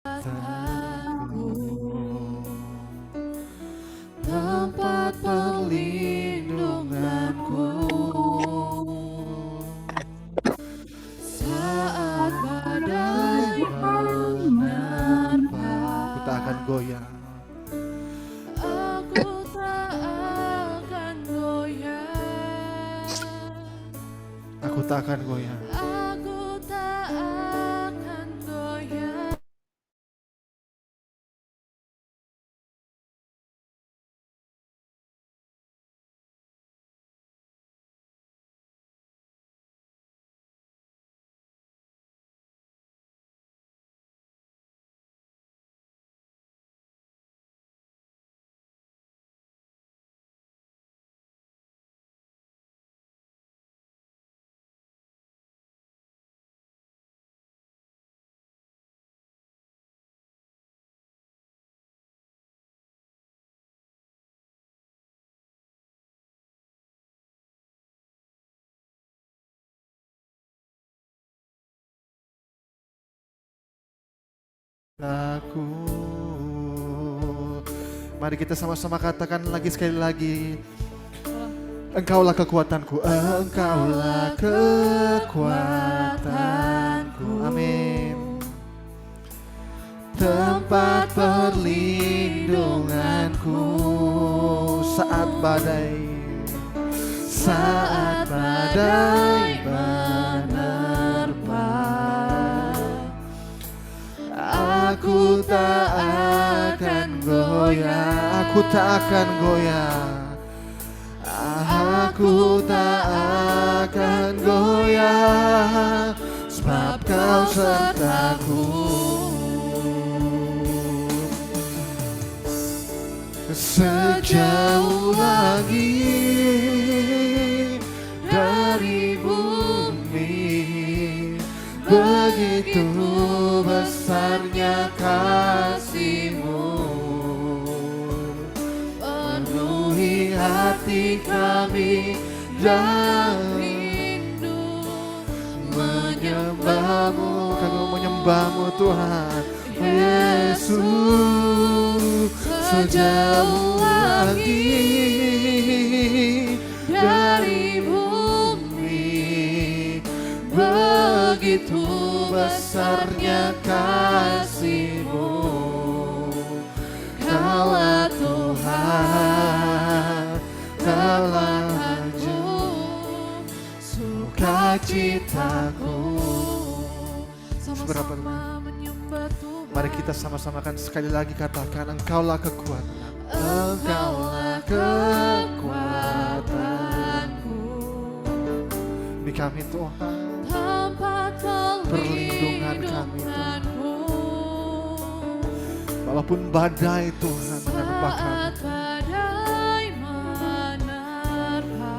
tempat perlindunganku saat badai menerpa. Aku tak akan goyah. Aku tak akan goyah. Aku tak akan goyah. Aku tak akan goyah. Aku. Mari kita sama-sama katakan lagi sekali lagi. Engkaulah kekuatanku, Engkaulah kekuatanku. Amin. Tempat perlindunganku saat badai menerpa. Aku tak akan goyah. Aku tak akan goyah. Aku tak akan goyah, sebab Kau sertaku. Sejauh langit dari bumi, begitu besarnya kasih-Mu, penuhi hati kami dan rindu menyembah-Mu. Kami menyembah-Mu Tuhan Yesus. Sejauh langit dari bumi, begitu besarnya kasih-Mu. Kaulah Tuhan, Kaulah lanjut sukacitaku. Sama-sama menyembah Tuhan. Mari kita sama-sama kan sekali lagi katakan, Engkaulah kekuatan, Engkaulah kekuatanku. Di kami Tuhan, Tempat perlindungan kami Tuhan. perlindunganku Walaupun badai Tuhan menerpa kami, saat badai menerpa.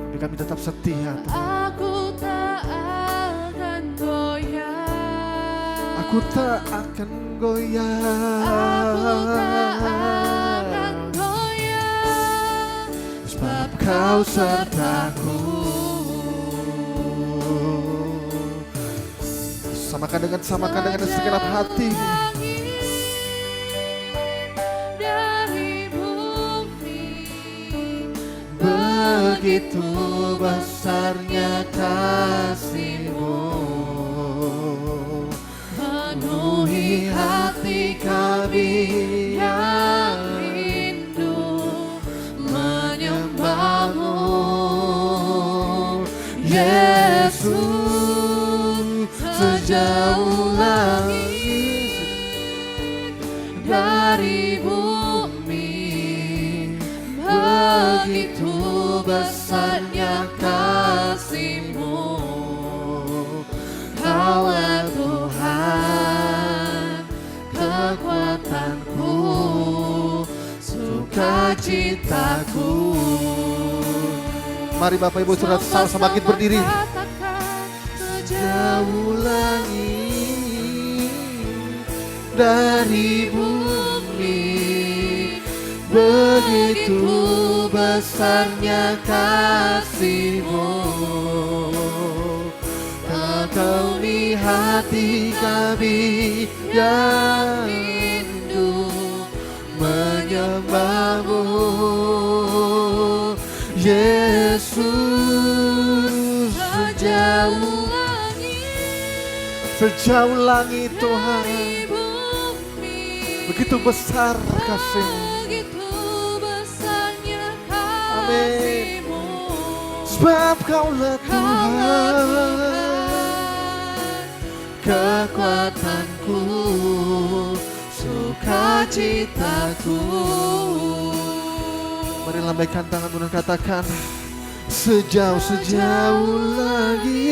di kami tetap setia Tuhan. Aku tak akan goyah. Aku tak akan goyah. Aku tak akan goyah, Sebab Kau sertaku. Samakan dengan segenap hati. Dari bumi, Begitu besarnya kasih-Mu, penuhi hati kami yang rindu menyembah-Mu. Yesus, sejauh langit dari bumi, begitu besarnya kasih-Mu. Kaulah Tuhan, kekuatanku, sukacitaku. Mari Bapak Ibu Saudara sama-sama kita berdiri. Sejauh langit dari bumi, begitu besarnya kasih-Mu. Kau lihat hati kami yang rindu menyembahmu, Yesus. Sejauh langit Tuhan, dari bumi, begitu besar kasih-Mu. begitu besarnya Amin. kasih-Mu. Sebab Kaulah Kaulah Tuhan, kekuatanku, sukacitaku. Mari lambaikan tanganmu dan katakan, sejauh lagi.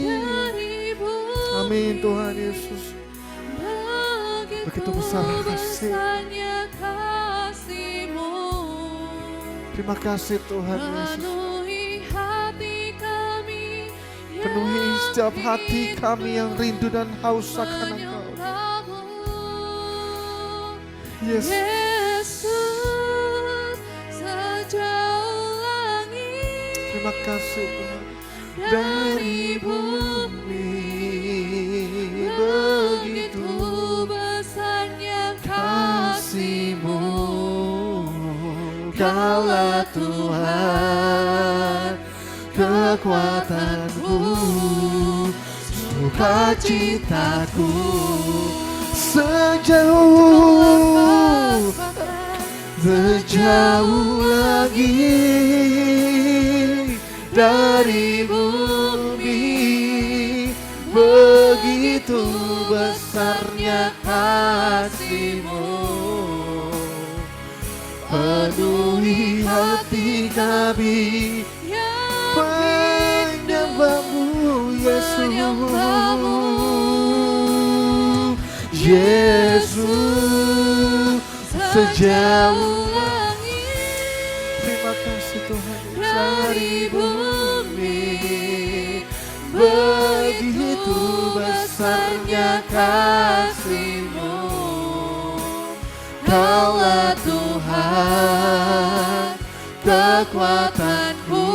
dari bumi, Amin Tuhan Yesus. Begitu besar kasih. besarnya kasih-Mu. Terima kasih Tuhan Yesus. Penuhi hati kami yang Penuhi setiap hati kami yang rindu dan haus akan Engkau. menyembahmu. Yesus. Yesus, sejauh langit, Terima kasih Tuhan. dari bumi, begitu besarnya kasih-Mu. Kaulah Tuhan, kekuatanku, sukacitaku. Sejauh lagi dari bumi, begitu besarnya kasih-Mu. Penuhi hati kami menyembahmu, Yesus. Yesus, sejauh langit, terima kasih Tuhan dari bumi, begitu besarnya kasih-Mu. Kaulah Tuhan, kekuatanku,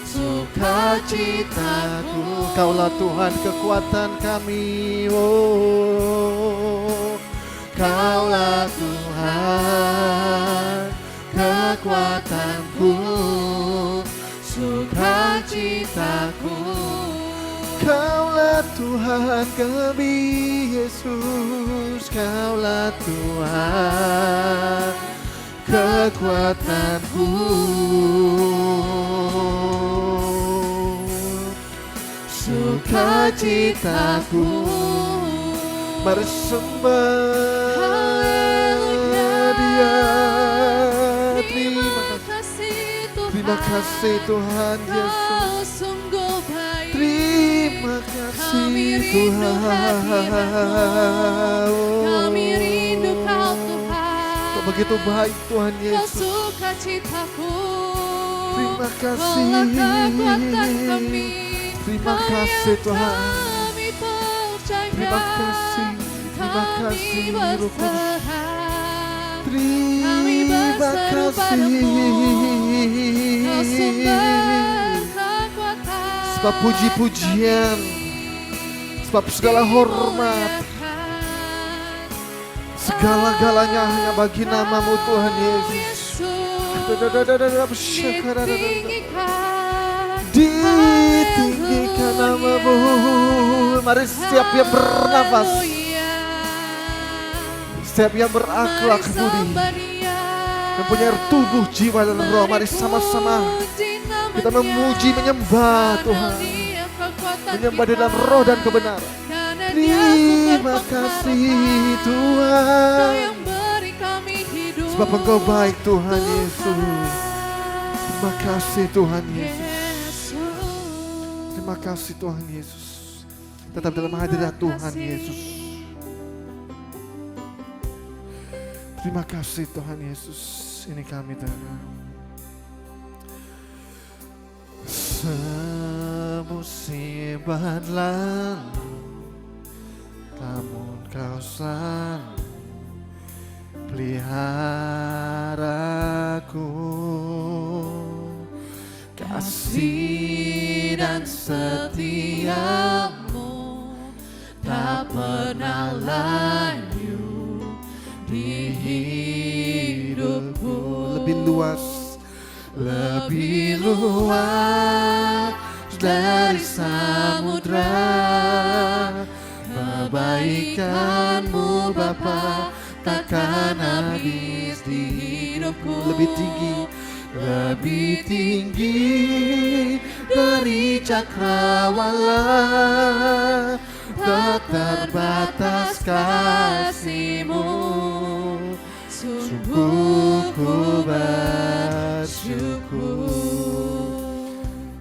sukacitaku. Kaulah Tuhan, kekuatan kami. Oh, Kaulah Tuhan, kekuatanku, sukacitaku. Kaulah Tuhan kami, Yesus. Kaulah Tuhan, kekuatanku, sukacitaku. Bersembah Dia. Terima kasih Tuhan Yesus. Kau sungguh baik. Terima kasih Tuhan. Kami rindu Kau Tuhan. Kau begitu baik Tuhan Kau Yesus. sukacitaku. Terima kasih. Kaulah kekuatan kami. Terima Kau kasih yang Tuhan. kami percaya. Terima kasih. Terima kasih Kami Roh Kudus. berserah. Terima berseru kasih. Kau sumber kekuatan. Sebab puji-pujian, sebab segala hormat, segala-galanya hanya bagi nama-Mu Tuhan Yesus. Ditinggikan nama-Mu. Mari setiap yang bernafas, setiap yang berakhlak budi, mempunyai tubuh, jiwa dan roh, mari sama-sama kita memuji, menyembah Tuhan, menyembah di dalam roh dan kebenaran. Terima kasih Tuhan, sebab Engkau baik Tuhan Yesus. Terima kasih Tuhan Yesus. Terima kasih Tuhan Yesus. Tetap dalam hadirat Tuhan Yesus. Terima kasih Tuhan Yesus. Ini kami Tuhan. Semusim lalu, namun Kau selalu peliharaku. Kasih dan setia pernah layu di hidupku. Lebih luas dari samudra, kebaikan-Mu Bapa takkan habis di hidupku. Lebih tinggi dari cakrawala, tak terbatas kasih-Mu. Sungguh ku bersyukur.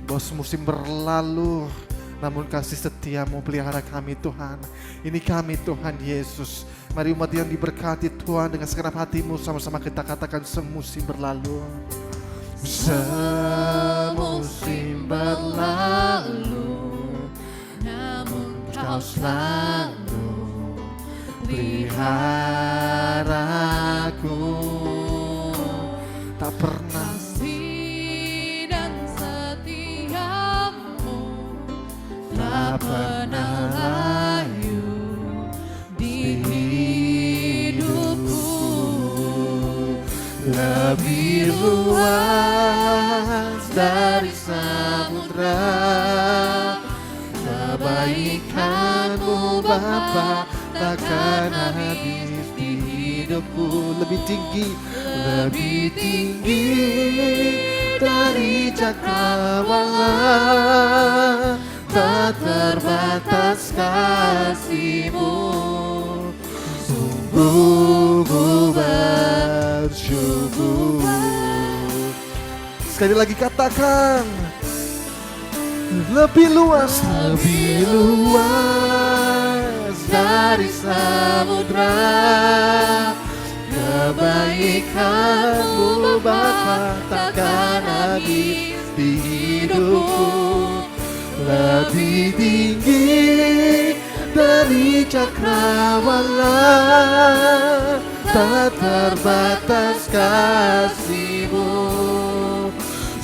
Bos, musim berlalu, namun kasih setia-Mu pelihara kami Tuhan. Ini kami Tuhan Yesus. Mari umat yang diberkati Tuhan, dengan segenap hati-Mu sama-sama kita katakan, semusim berlalu. Semusim berlalu, namun Kau selalu peliharaku. Tak pernah kasih dan setiamu tak pernah layu di hidupku. lebih luas dari samudra, kebaikan-Mu Bapa takkan habis di hidupku. Lebih tinggi dari cakrawala, tak terbatas kasih-Mu. Sungguh ku bersyukur. Sekali lagi katakan, lebih luas dari samudra, kebaikan-Mu Bapa takkan habis di hidupku. Lebih tinggi dari cakrawala, tak terbatas kasih-Mu.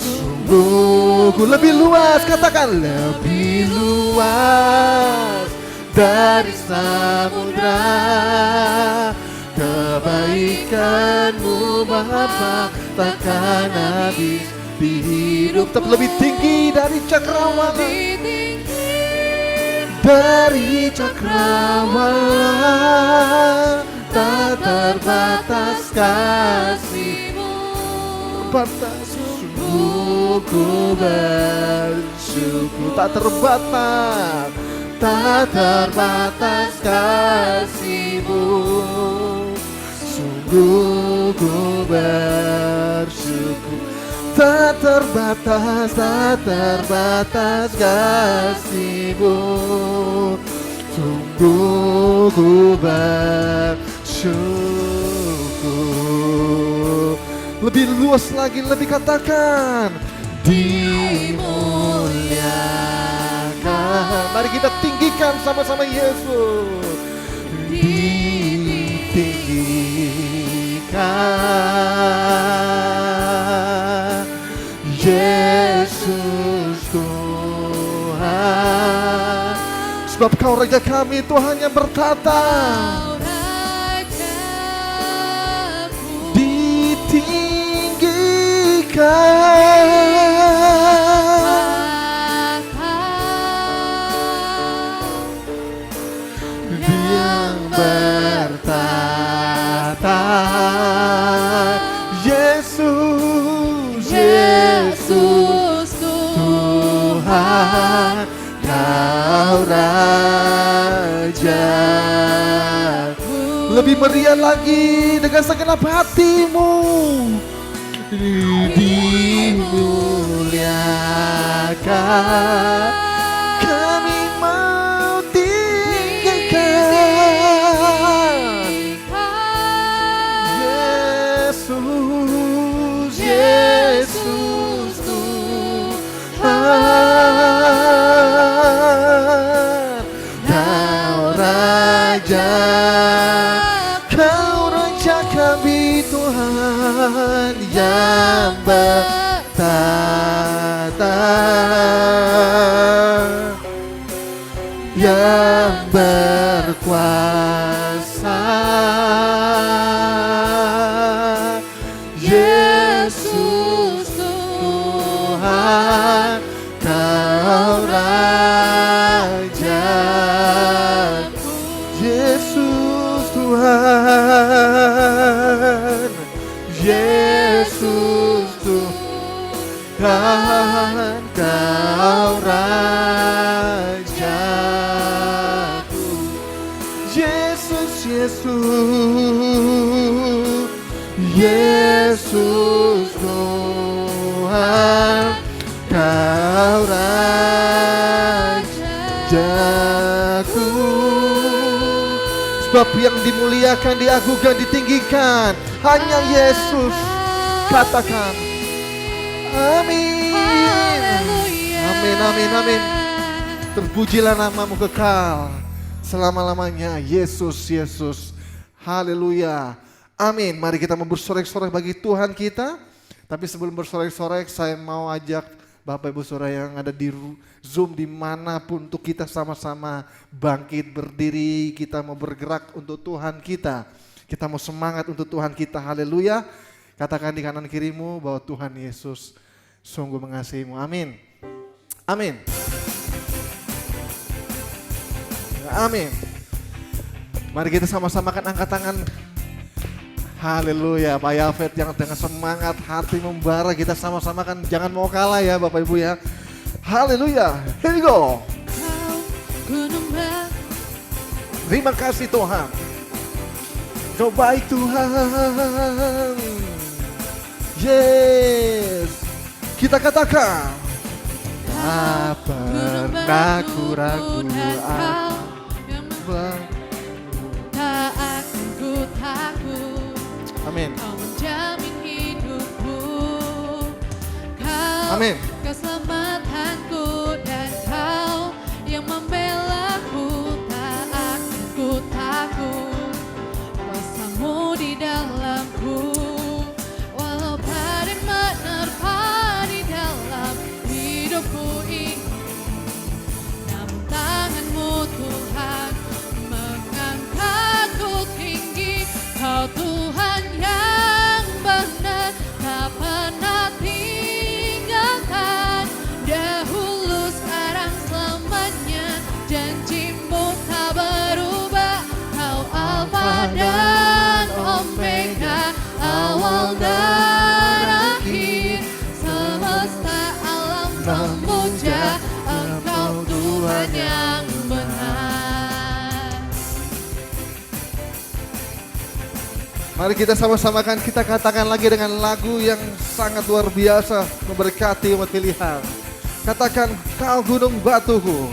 Sungguh ku lebih luas, katakan, lebih luas dari samudra, kebaikan-Mu Bapa takkan habis di hidup. Tapi lebih tinggi dari cakrawala, dari cakrawala, tak terbatas kasih-Mu. Batas sungguh ku bersyukur, tak terbatas kasih-Mu. Sungguh ku bersyukur, tak terbatas kasih-Mu. Sungguh ku bersyukur. Lebih luas lagi, lebih katakan, dimuliakan. Mari kita tinggikan sama-sama Yesus. Ditinggikan Yesus Tuhan, sebab Kau Raja kami, Tuhan yang bertata. Dia bertata, Yesus Tuhan, Kau Raja. Lebih meriah lagi dengan segenap hatimu. Dimuliakan, kami mau tinggikan Yesus Tuhan, Kau Raja kami, Tuhan yang bertata, yang yang berkuasa. Yesus Tuhan, Kau Rajaku. Yesus Tuhan, Yesus Tuhan, Kau Rajaku. Yesus, Yesus, Yesus Tuhan, Kau Rajaku. Sebab yang dimuliakan, diagungkan, ditinggikan hanya Yesus. Katakan amin. Amin, amin, amin. Terpujilah namamu kekal selama-lamanya, Yesus, Yesus. Haleluya. Amin. Mari kita mau bersorak-sorak bagi Tuhan kita. Tapi sebelum bersorak-sorak, saya mau ajak Bapak Ibu Saudara yang ada di Zoom dimanapun untuk kita sama-sama bangkit berdiri. Kita mau bergerak untuk Tuhan kita. Kita mau semangat untuk Tuhan kita. Haleluya. Katakan di kanan kirimu bahwa Tuhan Yesus sungguh mengasihimu. Amin. Amin. Amin. Mari kita sama-sama kan angkat tangan. Haleluya. Pak Yafet yang dengan semangat hati membara, kita sama-sama kan jangan mau kalah ya Bapak Ibu ya. Haleluya. Here we go. Terima kasih Tuhan. Kau baik Tuhan. Yes. Kita katakan, tak pernah ku ragu tak akan ku takut. Amin. Kau menjamin hidupku. Kau Amin. keselamatanku dan Kau yang membelaku. Tak akan ku takut. Kuasamu di dalamku. Walau badai menerpa di dalam hidupku ini, namun tanganmu Tuhan mengangkatku tinggi. Kau Tuhan yang benar, tak pernah tinggalkan. Dahulu, sekarang, selamanya, janjimu tak berubah. Kau Alfa dan Omega, awal dan akhir. Semesta alam memuja Engkau Tuhan yang benar. Mari kita sama-samakan, kita katakan lagi dengan lagu yang sangat luar biasa memberkati umat pilihan. Katakan, Kau gunung batuku.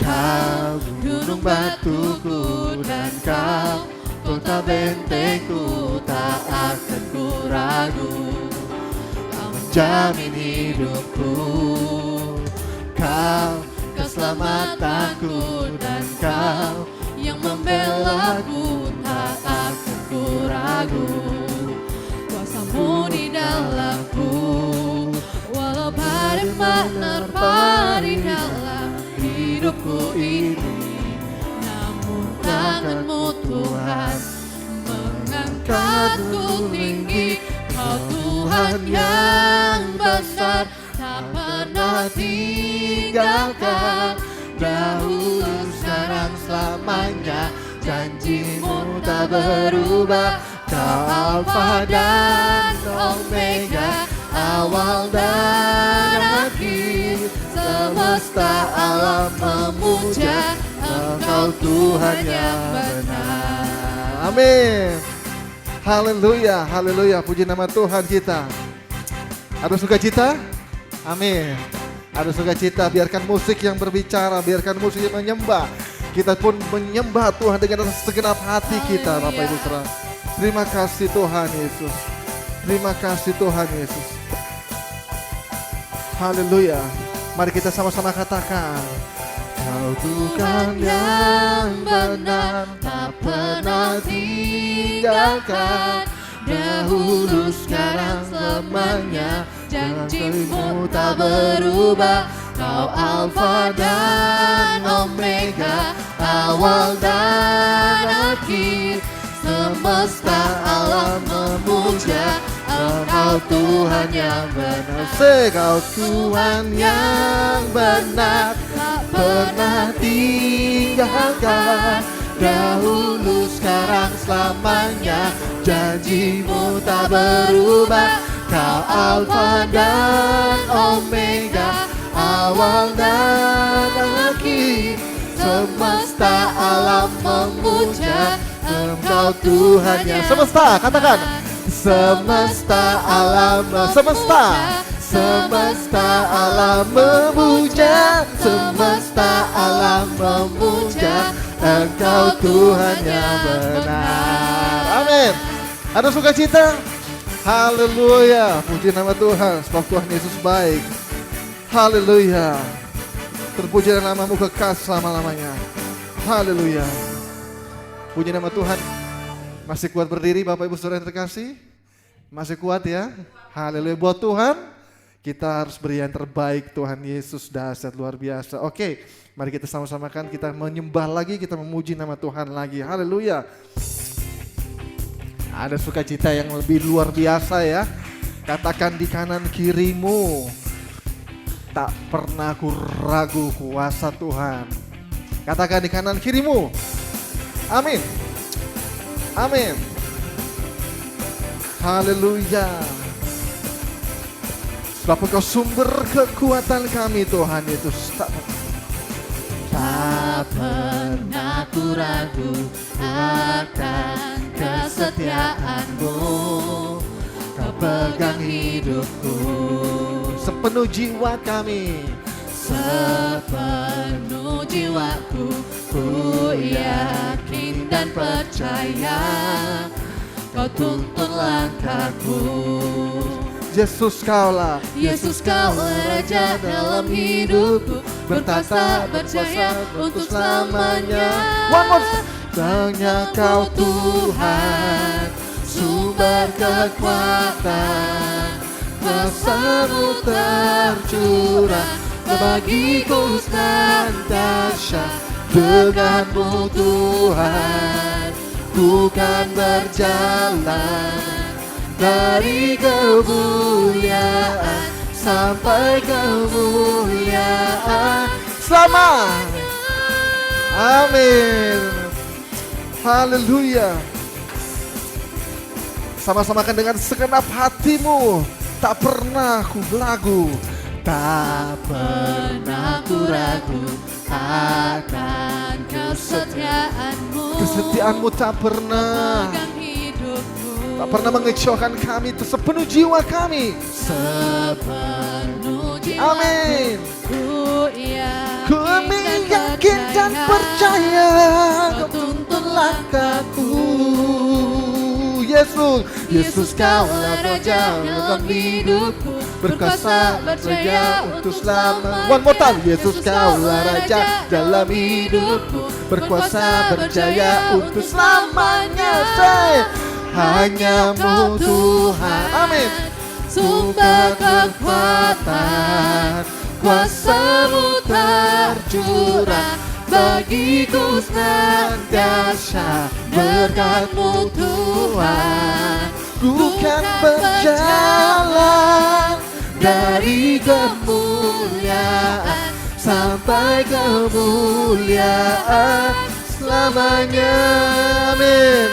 Kau gunung batuku dan Kau kota bentengku, tak akan ku ragu. Kau menjamin hidupku. Kau keselamatanku dan Kau yang membelaku, tak akan ku ragu. Kuasamu di dalamku. Walau badai menerpa di dalam hidupku ini, namun tanganmu Tuhan mengangkatku tinggi. Kau Tuhan yang besar, tak pernah tinggalkan. Dahulu, sekarang, selamanya, janjimu tak berubah. Kau Alfa dan Omega, awal dan akhir. Semesta alam memuja Engkau Tuhan yang benar. Amin. Haleluya, haleluya. Puji nama Tuhan kita. Ada sukacita? Amin. Ada sukacita, biarkan musik yang berbicara, biarkan musik yang menyembah. Kita pun menyembah Tuhan dengan segenap hati kita, Bapak Ibu Saudara. Terima kasih Tuhan Yesus. Terima kasih Tuhan Yesus. Haleluya. Mari kita sama-sama katakan, Kau Tuhan yang benar, tak pernah tinggalkan. Dahulu, sekarang, selamanya, janjimu tak berubah. Kau Alfa dan Omega, awal dan akhir. Semesta alam memuja Engkau Tuhan yang benar. Kau Tuhan yang benar, Tak pernah tinggalkan, dahulu sekarang selamanya. Janjimu tak berubah. Kau Alfa dan Omega, awal dan akhir. Semesta alam memuja Engkau Tuhan yang semesta, katakan. Semesta alam semesta alam memuja, semesta alam memuja Engkau Tuhan yang benar. Amin. Ada sukacita? Haleluya. Puji nama Tuhan, sebab Tuhan Yesus baik. Haleluya. Terpujilah namamu kekal selama-lamanya. Haleluya. Puji nama Tuhan. Masih kuat berdiri Bapak Ibu Saudara yang terkasih? Masih kuat ya? Haleluya. Buat Tuhan, kita harus beri yang terbaik. Tuhan Yesus dahsyat luar biasa. Oke, mari kita sama-samakan, kita menyembah lagi, kita memuji nama Tuhan lagi. Haleluya. Ada sukacita yang lebih luar biasa ya. Katakan di kanan kirimu, tak pernah ku ragu kuasa Tuhan. Katakan di kanan kirimu. Amin. Amin. Haleluya. Sebab Engkau sumber kekuatan kami Tuhan Yesus. Tak pernah ku ragu akan kesetiaan-Mu. Kau pegang hidupku Sepenuh jiwa kami, sepenuh jiwaku. Ku yakin dan percaya Kau tuntun langkahku. Yesus Kaulah, Yesus Kaulah Raja dalam hidupku, bertata berjaya untuk selamanya. One more. Hanya Kau Tuhan, sumber kekuatan, kuasa-Mu tercurah bagiku senantiasa. Denganmu Tuhan, ku kan berjalan dari kemuliaan sampai kemuliaan. selamat. Amin. Haleluya. Sama-samakan dengan segenap hatimu. Tak pernah ku ragu, Tak pernah ku ragu akan kesetiaan-Mu. kesetiaanmu tak pernah. Pegang hidupku, Tak pernah mengecewakan kami. Itu sepenuh jiwa kami. sepenuh jiwa. Amin. Ku Ku yakin dan percaya Kau tuntun langkahku. Yesus, Yesus Kaulah Raja dalam hidupku, berkuasa berjaya untuk selama. One more time. Yesus Kaulah Raja dalam hidupku, berkuasa berjaya untuk selamanya. Say, hanya-Mu Tuhan. Amin. Sumber kekuatan, kuasa-Mu tercurah bagiku senantiasa. Berkat-Mu Tuhan, Ku kan berjalan dari kemuliaan sampai kemuliaan selamanya. Amin.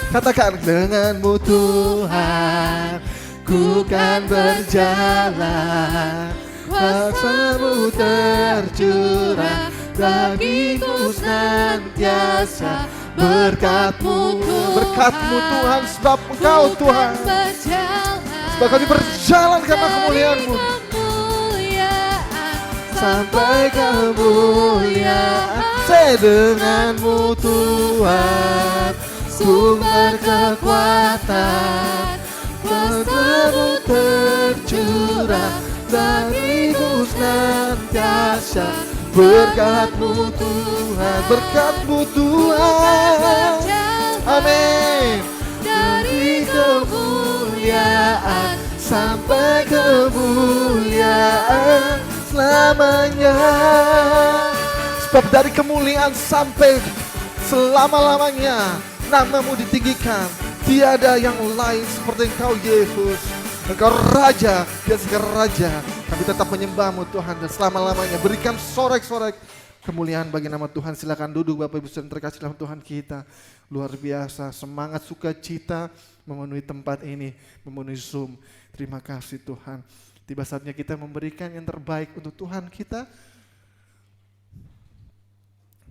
Katakan, denganmu Tuhan, ku kan berjalan, kuasa-Mu tercurah bagiku senantiasa. Berkat-Mu Tuhan, sebab Engkau Tuhan. Sebab kami berjalan karena kemuliaan-Mu sampai kemuliaan. Saya denganmu Tuhan, sumber kekuatan, kuasa-Mu tercurah bagiku senantiasa. Berkat-Mu Tuhan, berkat-Mu Tuhan. Amin. Dari kemuliaan Sampai kemuliaan selamanya. Sebab dari kemuliaan sampai selama-lamanya namamu ditinggikan. Tiada yang lain seperti Engkau Yesus. Engkau Raja, dia segala Raja. Kami tetap menyembahmu Tuhan dan selama-lamanya. Berikan sorek-sorek kemuliaan bagi nama Tuhan. Silakan duduk Bapak Ibu Saudara terkasih dalam Tuhan kita. Luar biasa, semangat sukacita memenuhi tempat ini, memenuhi Zoom. Terima kasih Tuhan. Tiba saatnya kita memberikan yang terbaik untuk Tuhan kita.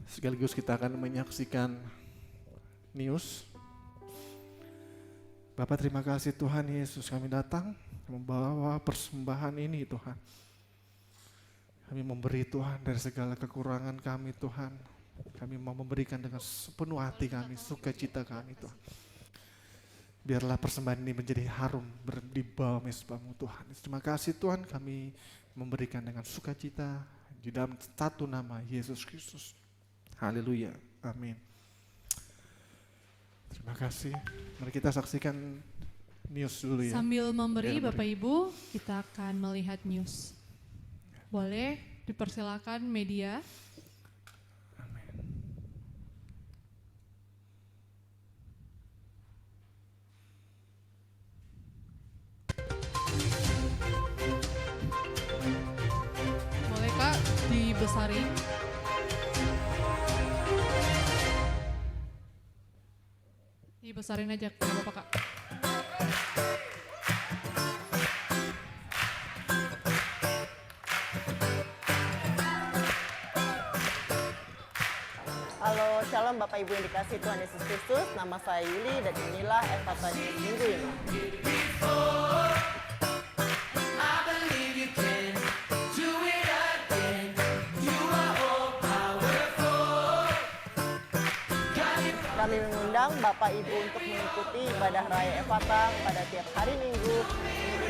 Sekaligus kita akan menyaksikan news. Bapak terima kasih Tuhan Yesus, kami datang membawa persembahan ini Tuhan. Kami memberi Tuhan dari segala kekurangan kami Tuhan. Kami mau memberikan dengan sepenuh hati kami, sukacita kami Tuhan. Biarlah persembahan ini menjadi harum di bawah mezbah-Mu Tuhan. Terima kasih Tuhan, kami memberikan dengan sukacita di dalam satu nama Yesus Kristus. Haleluya, amin. Terima kasih. Mari kita saksikan news dulu ya. Sambil memberi Bapak Ibu, kita akan melihat news. Boleh dipersilakan media. Amin. Boleh Kak dibesarin. Dibesarin aja, nggak apa-apa Kak. Halo, shalom Bapak Ibu yang dikasihi Tuhan Yesus Kristus. Nama saya Yuli dan inilah Efata News minggu ini. Kami mengundang Bapak Ibu untuk mengikuti ibadah Raya Efata pada tiap hari Minggu.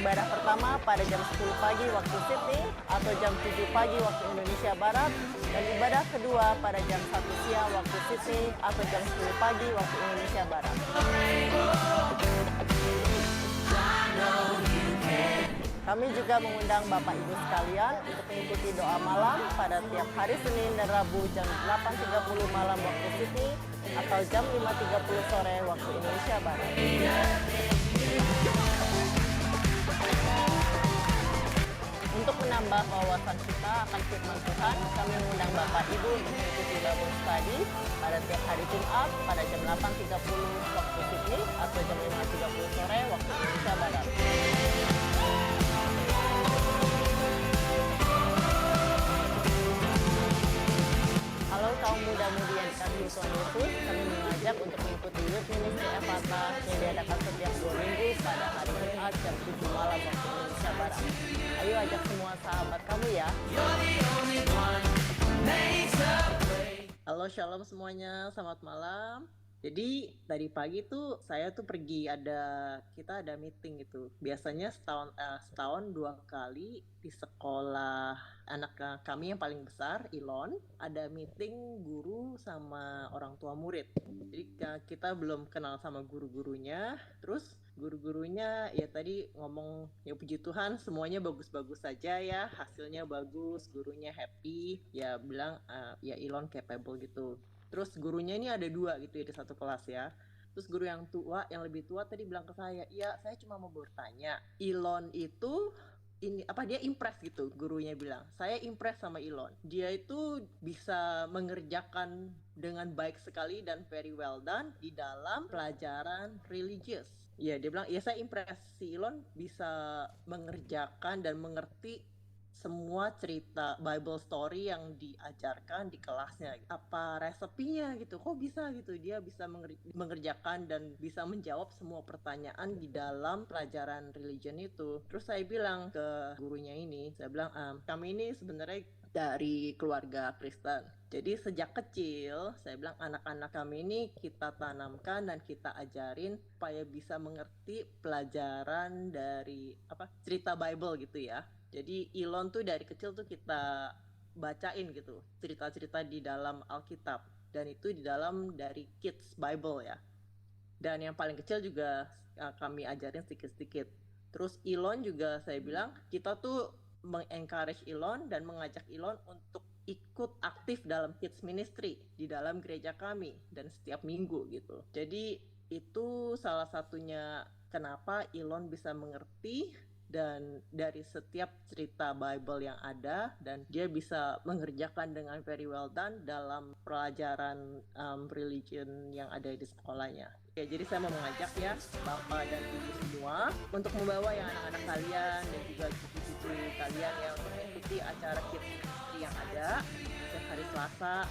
Ibadah pertama pada jam 10 pagi waktu Sydney atau jam 7 pagi waktu Indonesia Barat. Dan ibadah kedua pada jam 1 siang waktu Sydney atau jam 10 pagi waktu Indonesia Barat. Kami juga mengundang Bapak Ibu sekalian untuk mengikuti doa malam pada tiap hari Senin dan Rabu jam 8.30 malam waktu Sydney atau jam 5.30 sore waktu Indonesia Barat. Untuk menambah wawasan kita akan firman Tuhan, kami mengundang Bapak Ibu untuk mengikuti Bible Study pada tiap hari Jumat pada jam 8.30 waktu Sydney atau jam 5.30 sore waktu Indonesia Barat. Halo kaum muda-mudi yang dikasihi Tuhan Yesus, kami mengajak untuk mengikuti Youth Ministry Efata yang diadakan setiap 2 minggu pada hari Jumat jam 7 malam waktu Indonesia Barat. Ayo ajak semua sahabat kamu ya. Halo shalom semuanya, selamat malam. Jadi tadi pagi tuh saya tuh pergi kita ada meeting gitu. Biasanya setahun 2 kali di sekolah anak kami yang paling besar, Ilon, ada meeting guru sama orang tua murid. Jadi kita belum kenal sama guru-gurunya. Terus guru-gurunya ya tadi ngomong ya puji Tuhan semuanya bagus-bagus saja ya, hasilnya bagus, gurunya happy, ya bilang ya Ilon capable gitu. Terus gurunya ini ada 2 gitu ya di satu kelas ya. Terus guru yang lebih tua tadi bilang ke saya, "Iya, saya cuma mau bertanya, Ilon itu dia impress gitu." Gurunya bilang, "Saya impress sama Ilon. Dia itu bisa mengerjakan dengan baik sekali dan very well done di dalam pelajaran religious." Ya, dia bilang, "Ya saya impress si Ilon bisa mengerjakan dan mengerti semua cerita Bible story yang diajarkan di kelasnya. Apa resepinya gitu? Kok bisa gitu? Dia bisa mengerjakan dan bisa menjawab semua pertanyaan di dalam pelajaran religion itu." Terus saya bilang ke gurunya ini, saya bilang, "Kami ini sebenarnya dari keluarga Kristen. Jadi sejak kecil, saya bilang anak-anak kami ini kita tanamkan dan kita ajarin supaya bisa mengerti pelajaran dari cerita Bible gitu ya. Jadi Ilon tuh dari kecil tuh kita bacain gitu cerita-cerita di dalam Alkitab dan itu di dalam dari Kids Bible ya. Dan yang paling kecil juga kami ajarin sedikit-sedikit. Terus Ilon juga saya bilang kita tuh mengencourage Ilon dan mengajak Ilon untuk ikut aktif dalam kids ministry di dalam gereja kami dan setiap minggu gitu. Jadi itu salah satunya kenapa Elon bisa mengerti dan dari setiap cerita Bible yang ada, dan dia bisa mengerjakan dengan very well done dalam pelajaran religion yang ada di sekolahnya. Ya, jadi saya mau mengajak ya Bapak dan Ibu semua untuk membawa yang anak-anak kalian dan juga cucu-cucu kalian yang untuk mengikuti acara kids yang ada setiap hari Selasa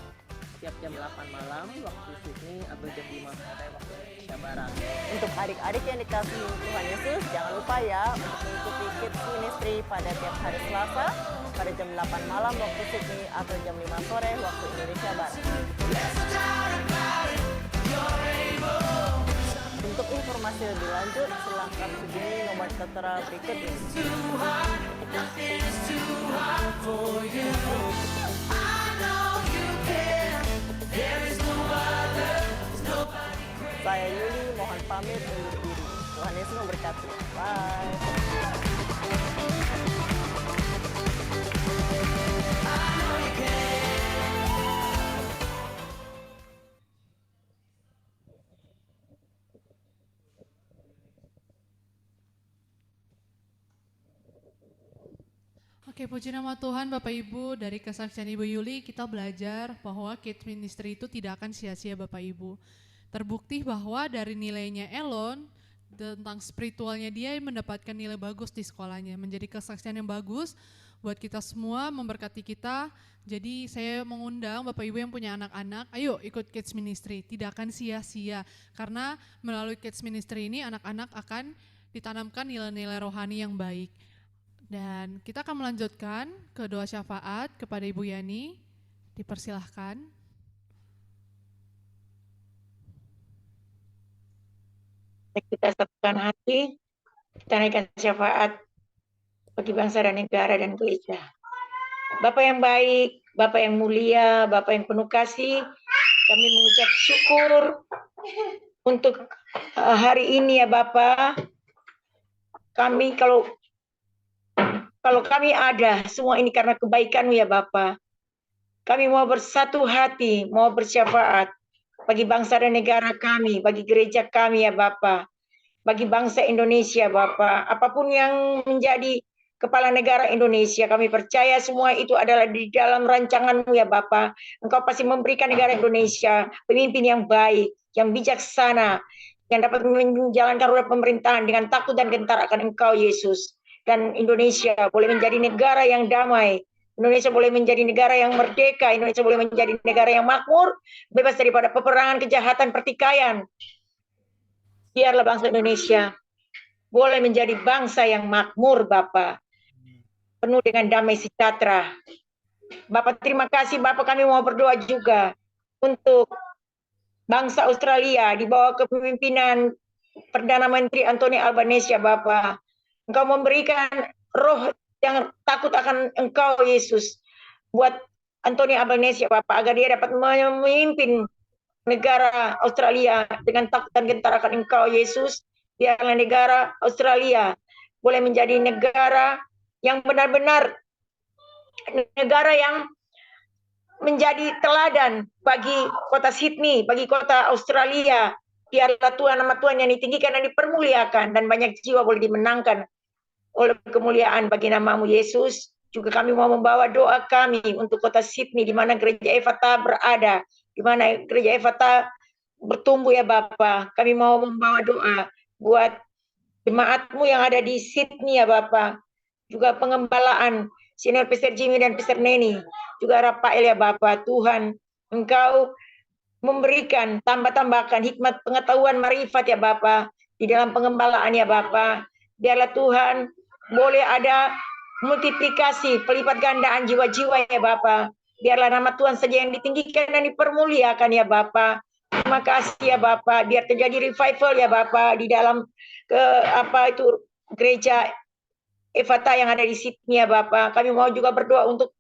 setiap jam 8 malam waktu Sydney atau jam 5 sore waktu Indonesia Barat. Untuk adik-adik yang dikasih Tuhan Yesus, jangan lupa ya untuk mengikuti Kids Ministry pada tiap hari Selasa pada jam 8 malam waktu Sydney atau jam 5 sore waktu Indonesia Barat. Untuk informasi lebih lanjut, silakan hubungi nomor tertera berikut ini. Saya Yuli, mohon pamit undur diri. Tuhan Yesus memberkati. Bye. Oke, puji nama Tuhan Bapak Ibu, dari kesaksian Ibu Yuli kita belajar bahwa Kids Ministry itu tidak akan sia-sia Bapak Ibu. Terbukti bahwa dari nilainya Elon, tentang spiritualnya dia mendapatkan nilai bagus di sekolahnya, menjadi kesaksian yang bagus buat kita semua, memberkati kita. Jadi saya mengundang Bapak Ibu yang punya anak-anak, ayo ikut Kids Ministry, tidak akan sia-sia. Karena melalui Kids Ministry ini anak-anak akan ditanamkan nilai-nilai rohani yang baik. Dan kita akan melanjutkan ke doa syafaat kepada Ibu Yani, dipersilahkan. Kita satukan hati, kita naikkan syafaat bagi bangsa dan negara dan gereja. Bapak yang baik, Bapak yang mulia, Bapak yang penuh kasih, kami mengucap syukur untuk hari ini ya Bapak. Kami kalau kami ada, semua ini karena kebaikan-Mu ya Bapak. Kami mau bersatu hati, mau bersyafaat bagi bangsa dan negara kami, bagi gereja kami ya Bapak. Bagi bangsa Indonesia Bapak. Apapun yang menjadi kepala negara Indonesia, kami percaya semua itu adalah di dalam rancangan-Mu ya Bapak. Engkau pasti memberikan negara Indonesia pemimpin yang baik, yang bijaksana, yang dapat menjalankan roda pemerintahan dengan takut dan gentar akan Engkau Yesus. Dan Indonesia boleh menjadi negara yang damai, Indonesia boleh menjadi negara yang merdeka, Indonesia boleh menjadi negara yang makmur, bebas daripada peperangan, kejahatan, pertikaian. Biarlah bangsa Indonesia boleh menjadi bangsa yang makmur Bapak, penuh dengan damai sejahtera. Bapak terima kasih Bapak, kami mau berdoa juga untuk bangsa Australia di bawah kepemimpinan Perdana Menteri Anthony Albanese ya Bapak. Engkau memberikan roh yang takut akan Engkau Yesus buat Anthony Albanese ya Bapak, agar dia dapat memimpin negara Australia dengan takut dan gentar akan Engkau Yesus. Biarlah negara Australia boleh menjadi negara yang benar-benar negara yang menjadi teladan bagi kota Sydney, bagi kota Australia. Biarlah Tuhan, nama Tuhan yang ditinggikan dan dipermuliakan, dan banyak jiwa boleh dimenangkan oleh kemuliaan bagi nama-Mu Yesus. Juga kami mau membawa doa kami untuk kota Sydney, di mana gereja Ephata berada, di mana gereja Ephata bertumbuh ya Bapak. Kami mau membawa doa buat jemaat-Mu yang ada di Sydney ya Bapak. Juga pengembalaan Senior Pastor Jimmy dan Pastor Neni, juga Rafael ya Bapak. Tuhan, Engkau memberikan, tambahkan hikmat, pengetahuan, marifat ya Bapak, di dalam pengembalaan ya Bapak. Biarlah Tuhan boleh ada multiplikasi, pelipat gandaan jiwa-jiwa ya Bapak. Biarlah nama Tuhan saja yang ditinggikan dan dipermuliakan ya Bapak. Terima kasih ya Bapak. Biar terjadi revival ya Bapak di dalam gereja Ephata yang ada di Sydney ya Bapak. Kami mau juga berdoa untuk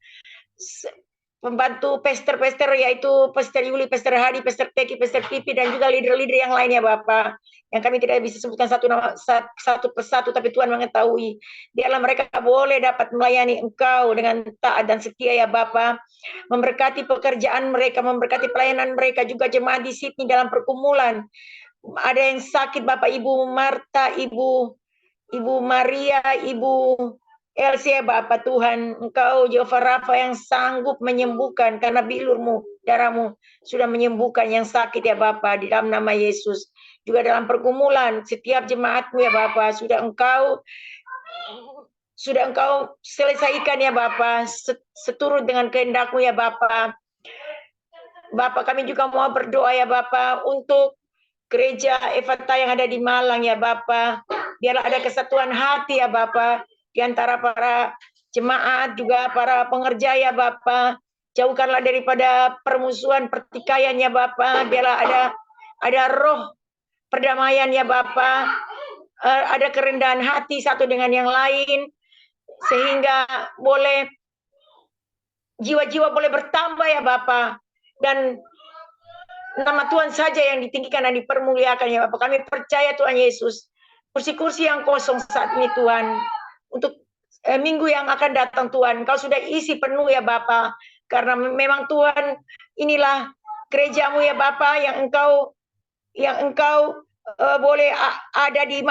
membantu pastor-pastor, yaitu Pastor Yuli, Pastor Hadi, Pastor Teki, Pastor Pipi, dan juga leader-leader yang lain ya Bapak. yang kami tidak bisa sebutkan satu persatu, tapi Tuhan mengetahui. Biarlah mereka boleh dapat melayani Engkau dengan taat dan setia ya Bapa. Memberkati pekerjaan mereka, memberkati pelayanan mereka, juga jemaat di Sydney dalam pergumulan. Ada yang sakit Bapak, Ibu Marta, Ibu Maria, Ibu Elsie, Bapak Tuhan, Engkau Jehovah Rafa yang sanggup menyembuhkan, karena bilur-Mu, darah-Mu sudah menyembuhkan yang sakit ya Bapak, di dalam nama Yesus. Juga dalam pergumulan setiap jemaat-Mu ya Bapak, sudah Engkau selesaikan ya Bapak, seturut dengan kehendak-Mu ya Bapak. Bapak, kami juga mau berdoa ya Bapak untuk gereja Efata yang ada di Malang ya Bapak. Biarlah ada kesatuan hati ya Bapak di antara para jemaat, juga para pengerja ya Bapak. Jauhkanlah daripada permusuhan, pertikaian ya Bapak. Biarlah ada roh perdamaian ya Bapak. Ada kerendahan hati satu dengan yang lain, sehingga boleh jiwa-jiwa boleh bertambah ya Bapak. Dan nama Tuhan saja yang ditinggikan dan dipermuliakan ya Bapak. Kami percaya Tuhan Yesus, kursi-kursi yang kosong saat ini Tuhan, untuk minggu yang akan datang Tuhan, Kau sudah isi penuh ya Bapak. Karena memang Tuhan, inilah gereja-Mu ya Bapak, yang Engkau boleh ada di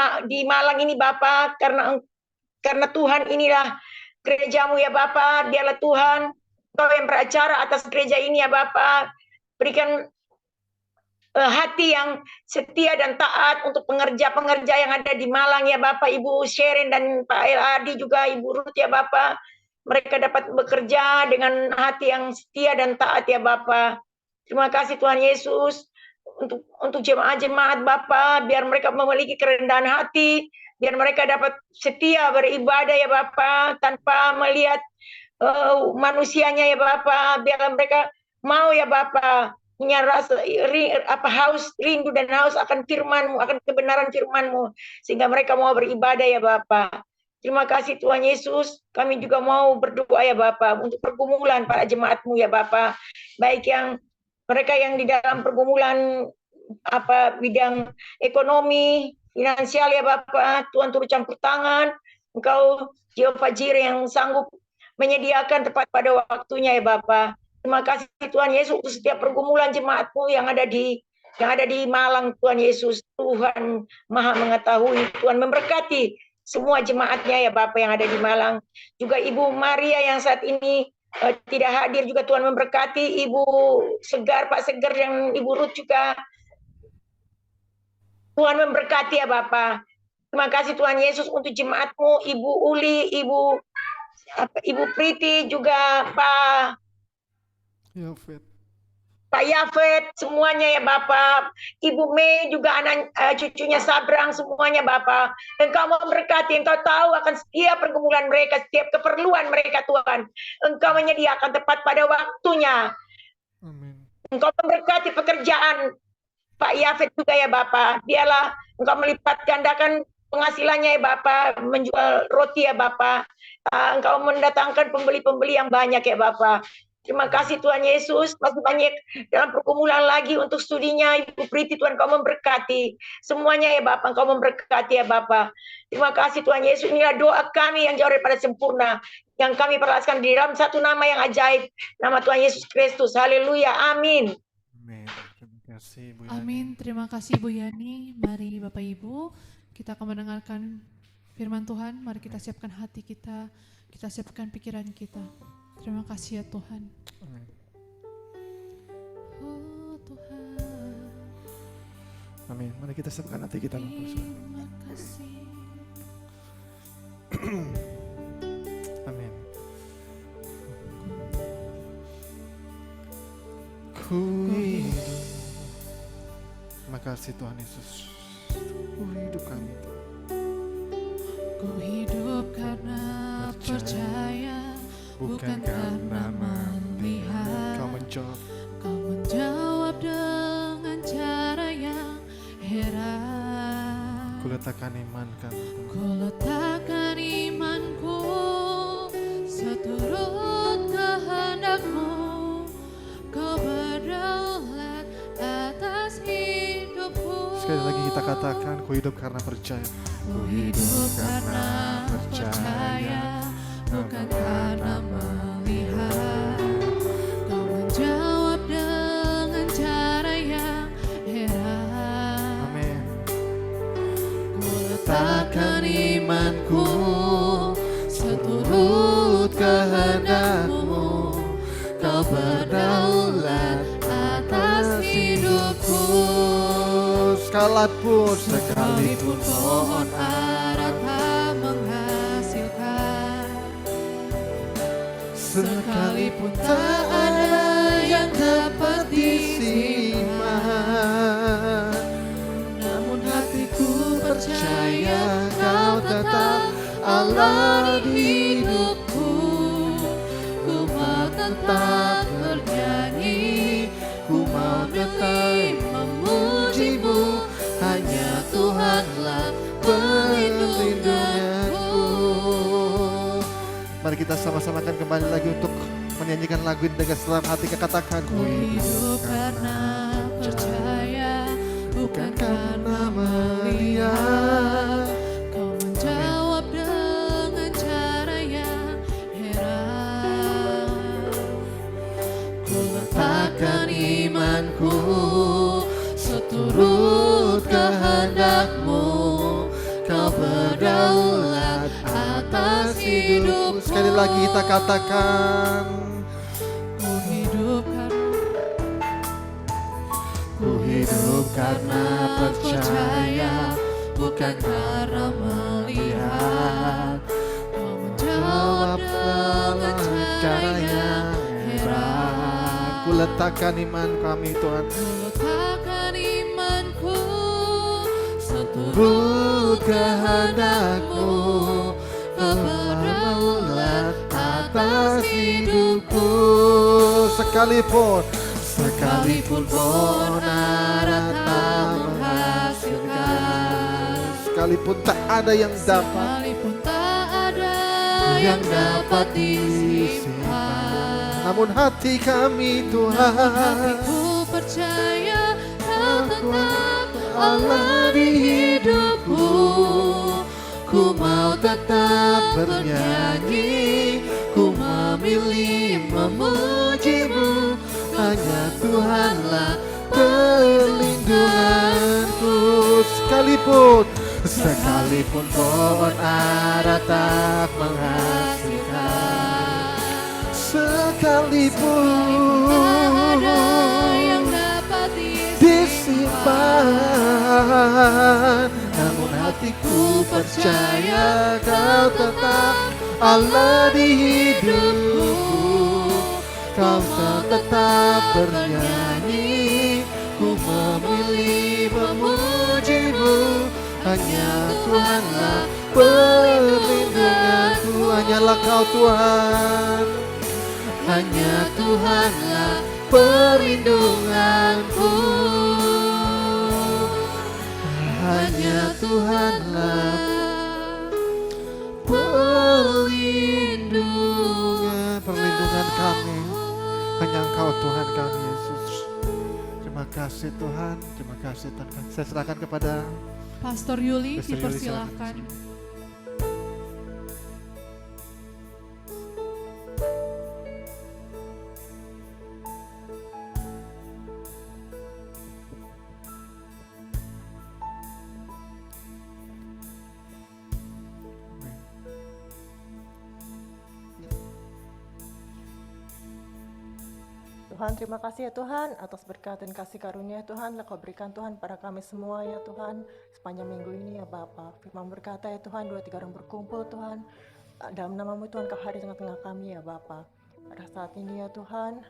Malang ini Bapak, karena Tuhan inilah gereja-Mu ya Bapak. Biarlah Tuhan Kau yang beracara atas gereja ini ya Bapak. Berikan hati yang setia dan taat untuk pengerja-pengerja yang ada di Malang ya Bapak, Ibu Sharon dan Pak Adi, juga Ibu Ruth ya Bapak. Mereka dapat bekerja dengan hati yang setia dan taat ya Bapak. Terima kasih Tuhan Yesus untuk jemaat-jemaat Bapak, biar mereka memiliki kerendahan hati, biar mereka dapat setia beribadah ya Bapak, tanpa melihat manusianya ya Bapak. Biar mereka mau ya Bapak punya rasa rindu dan haus akan firman-Mu, akan kebenaran firman-Mu, sehingga mereka mau beribadah ya Bapak. Terima kasih Tuhan Yesus. Kami juga mau berdoa ya Bapak untuk pergumulan para jemaat-Mu ya Bapak, baik yang mereka yang di dalam pergumulan bidang ekonomi, finansial ya Bapak. Tuhan turut campur tangan. Engkau Jehovah Jireh yang sanggup menyediakan tepat pada waktunya ya Bapak. Terima kasih Tuhan Yesus untuk setiap pergumulan jemaat-Mu yang ada di Malang Tuhan Yesus. Tuhan Maha mengetahui. Tuhan memberkati semua jemaatnya ya Bapak yang ada di Malang. Juga Ibu Maria yang saat ini tidak hadir, juga Tuhan memberkati. Ibu Segar, Pak Segar, yang Ibu Ruth juga. Tuhan memberkati ya Bapak. Terima kasih Tuhan Yesus untuk jemaat-Mu, Ibu Uli, Ibu Priti, juga Pak Yafet, semuanya ya Bapak. Ibu Mei, juga anak cucunya Sabrang, semuanya Bapak. Engkau memberkati, Engkau tahu akan setiap pergumulan mereka, setiap keperluan mereka Tuhan. Engkau menyediakan tepat pada waktunya. Amin. Engkau memberkati pekerjaan Pak Yafet juga ya Bapak. Biarlah Engkau melipat gandakan penghasilannya ya Bapak, menjual roti ya Bapak. Engkau mendatangkan pembeli-pembeli yang banyak ya Bapak. Terima kasih Tuhan Yesus. Masih banyak dalam pergumulan lagi untuk studinya Ibu Priti. Tuhan Kau memberkati semuanya ya Bapak. Kau memberkati ya Bapak. Terima kasih Tuhan Yesus. Inilah doa kami yang jauh daripada sempurna, yang kami perlaskan di dalam satu nama yang ajaib, nama Tuhan Yesus Kristus. Haleluya. Amin. Amin. Terima kasih Bu Yani. Amin. Terima kasih Bu Yani. Mari Bapak Ibu, kita akan mendengarkan firman Tuhan. Mari kita siapkan hati kita siapkan pikiran kita. Terima kasih ya Tuhan. Amin. Oh Tuhan. Amin. Mari kita siapkan hati kita. Terima kasih. Amin. Ku hidup. Terima kasih Tuhan Yesus. Ku hidup kami. Ku hidup karena percaya. Bukan karena melihat. Kau menjawab dengan cara yang heran. Ku letakkan iman kami. Ku letakkan imanku seturut kehendak-Mu. Kau berdaulat atas hidupku. Sekali lagi kita katakan, ku hidup karena percaya. Ku hidup karena percaya, bukan karena melihat. Kau menjawab dengan cara yang heran. Amin. Ku letakkan imanku seturut kehendak-Mu. Kau berdaulat atas hidupku. Sekalipun pohon ara tak menghasilkan, sekalipun tak ada yang dapat disimpan, namun hatiku percaya Kau tetap Allah di hidupku. Ku mau tetap bernyanyi, ku mau tetap memuji-Mu. Hanya Tuhanlah perlindunganku. Mari kita sama-sama akan kembali lagi untuk menyanyikan lagu ini dengan selam hati. Katakan, Ku hidup karena percaya, bukan karena melihat. Kau menjawab dengan cara yang heran. Ku letakkan imanku seturut kehendak-Mu. Kau berdaulat atas hidup. Sekali lagi kita katakan, ku hidup karena percaya, bukan karena melihat. Kau menjawab dengan cara yang heran. ku letakkan iman kami Tuhan. Ku letakkan imanku seturut Turut kehendak-Mu. Kau berdaulat atas hidupku. Sekalipun pohon ara tak menghasilkan, sekalipun tak ada yang dapat sekalipun tak ada yang dapat disimpan, namun hati kami Tuhan, hatiku percaya Kau tetap Allah di hidupku. Ku mau tetap bernyanyi, ku memilih memuji-Mu. Hanya Tuhanlah perlindunganku. Sekalipun pohon ara tak menghasilkan, sekalipun ada yang dapat disimpan, namun hatiku percaya Kau tetap Allah di hidupku. Kau tetap bernyanyi, ku memilih memuji-Mu. Hanya Tuhanlah perlindunganku. Hanyalah Kau Tuhan, hanya Tuhanlah perlindunganku. Hanya Tuhanlah perlindungan kami. Hanya Engkau Tuhan kami Yesus. Terima kasih Tuhan, terima kasih Tuhan. Saya serahkan kepada Pastor Yuli, Pastor Yuli, dipersilahkan. Tuhan, terima kasih ya Tuhan atas berkat dan kasih karunia ya Tuhan yang Kau berikan Tuhan pada kami semua ya Tuhan sepanjang minggu ini ya Bapa. Firman berkata ya Tuhan, 2-3 orang berkumpul Tuhan dalam nama-Mu Tuhan, Kau hadir di tengah-tengah kami ya Bapa. Pada saat ini ya Tuhan,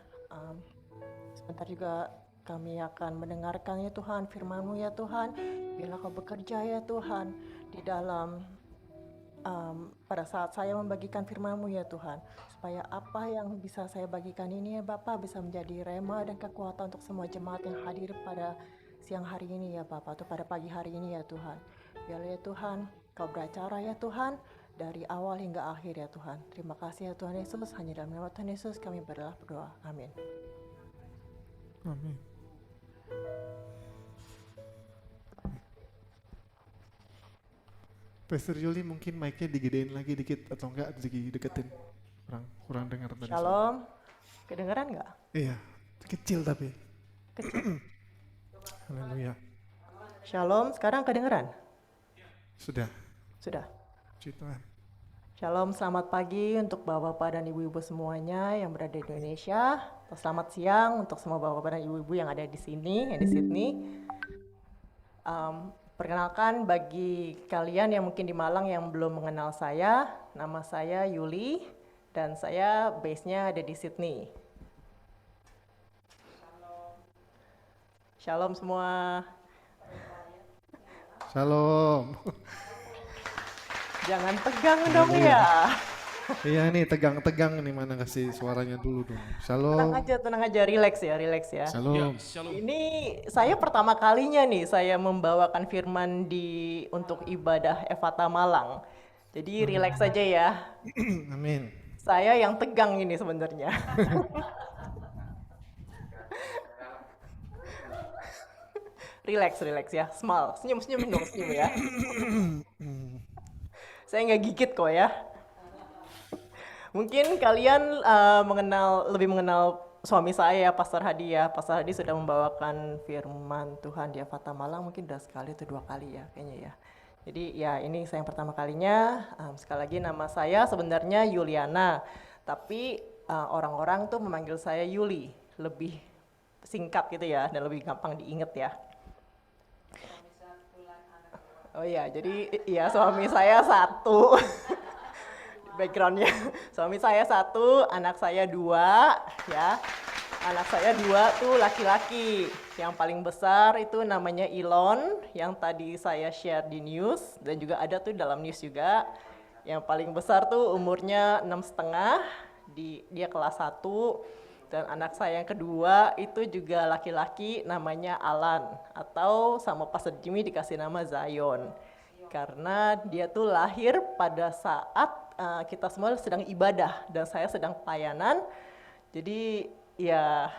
sebentar juga kami akan mendengarkan ya Tuhan firman-Mu ya Tuhan. Biarlah Kau bekerja ya Tuhan di dalam pada saat saya membagikan firman-Mu ya Tuhan, supaya apa yang bisa saya bagikan ini ya Bapa bisa menjadi rema dan kekuatan untuk semua jemaat yang hadir pada siang hari ini ya Bapa, atau pada pagi hari ini ya Tuhan. Biarlah ya Tuhan Kau beracara ya Tuhan dari awal hingga akhir ya Tuhan. Terima kasih ya Tuhan Yesus, hanya dalam nama Tuhan Yesus kami berdoa, amin. Amin. Pastor Yuli mungkin mic-nya digedein lagi dikit atau enggak dideketin. Kurang dengar tadi. Shalom. Kedengeran nggak? Iya, kecil tapi. Kecil. Haleluya. Shalom, sekarang kedengeran? Sudah. Sudah. Puji Tuhan. Shalom, selamat pagi untuk bapak-bapak dan ibu-ibu semuanya yang berada di Indonesia. Atau selamat siang untuk semua bapak-bapak dan ibu-ibu yang ada di sini, yang di Sydney. Perkenalkan bagi kalian yang mungkin di Malang yang belum mengenal saya, nama saya Yuli dan saya base-nya ada di Sydney. Shalom semua. Shalom. Jangan tegang dong ya. Iya nih tegang-tegang nih, mana kasih suaranya dulu dong. Shalom. Tenang aja, relax ya. Shalom. Ini saya pertama kalinya nih saya membawakan firman untuk ibadah Efata Malang. Jadi relax aja ya. Amin. Saya yang tegang ini sebenarnya. Relax ya. Smile. Senyum dong, senyum ya. Saya nggak gigit kok ya. Mungkin kalian lebih mengenal suami saya, Pastor Hadi ya. Pastor Hadi sudah membawakan firman Tuhan di Efata Malang mungkin udah sekali atau 2 kali ya kayaknya ya. Jadi ya ini saya yang pertama kalinya. Sekali lagi nama saya sebenarnya Yuliana. Tapi orang-orang tuh memanggil saya Yuli. Lebih singkat gitu ya dan lebih gampang diinget ya. Oh iya, jadi ya suami saya 1. Backgroundnya, suami saya 1, anak saya 2 ya. Anak saya 2 tuh laki-laki. Yang paling besar itu namanya Elon, yang tadi saya share di news dan juga ada tuh dalam news juga. Yang paling besar tuh umurnya 6,5, dia kelas 1. Dan anak saya yang kedua itu juga laki-laki, namanya Alan, atau sama Pastor Jimmy dikasih nama Zion. Karena dia tuh lahir pada saat kita semua sedang ibadah dan saya sedang pelayanan. Jadi ya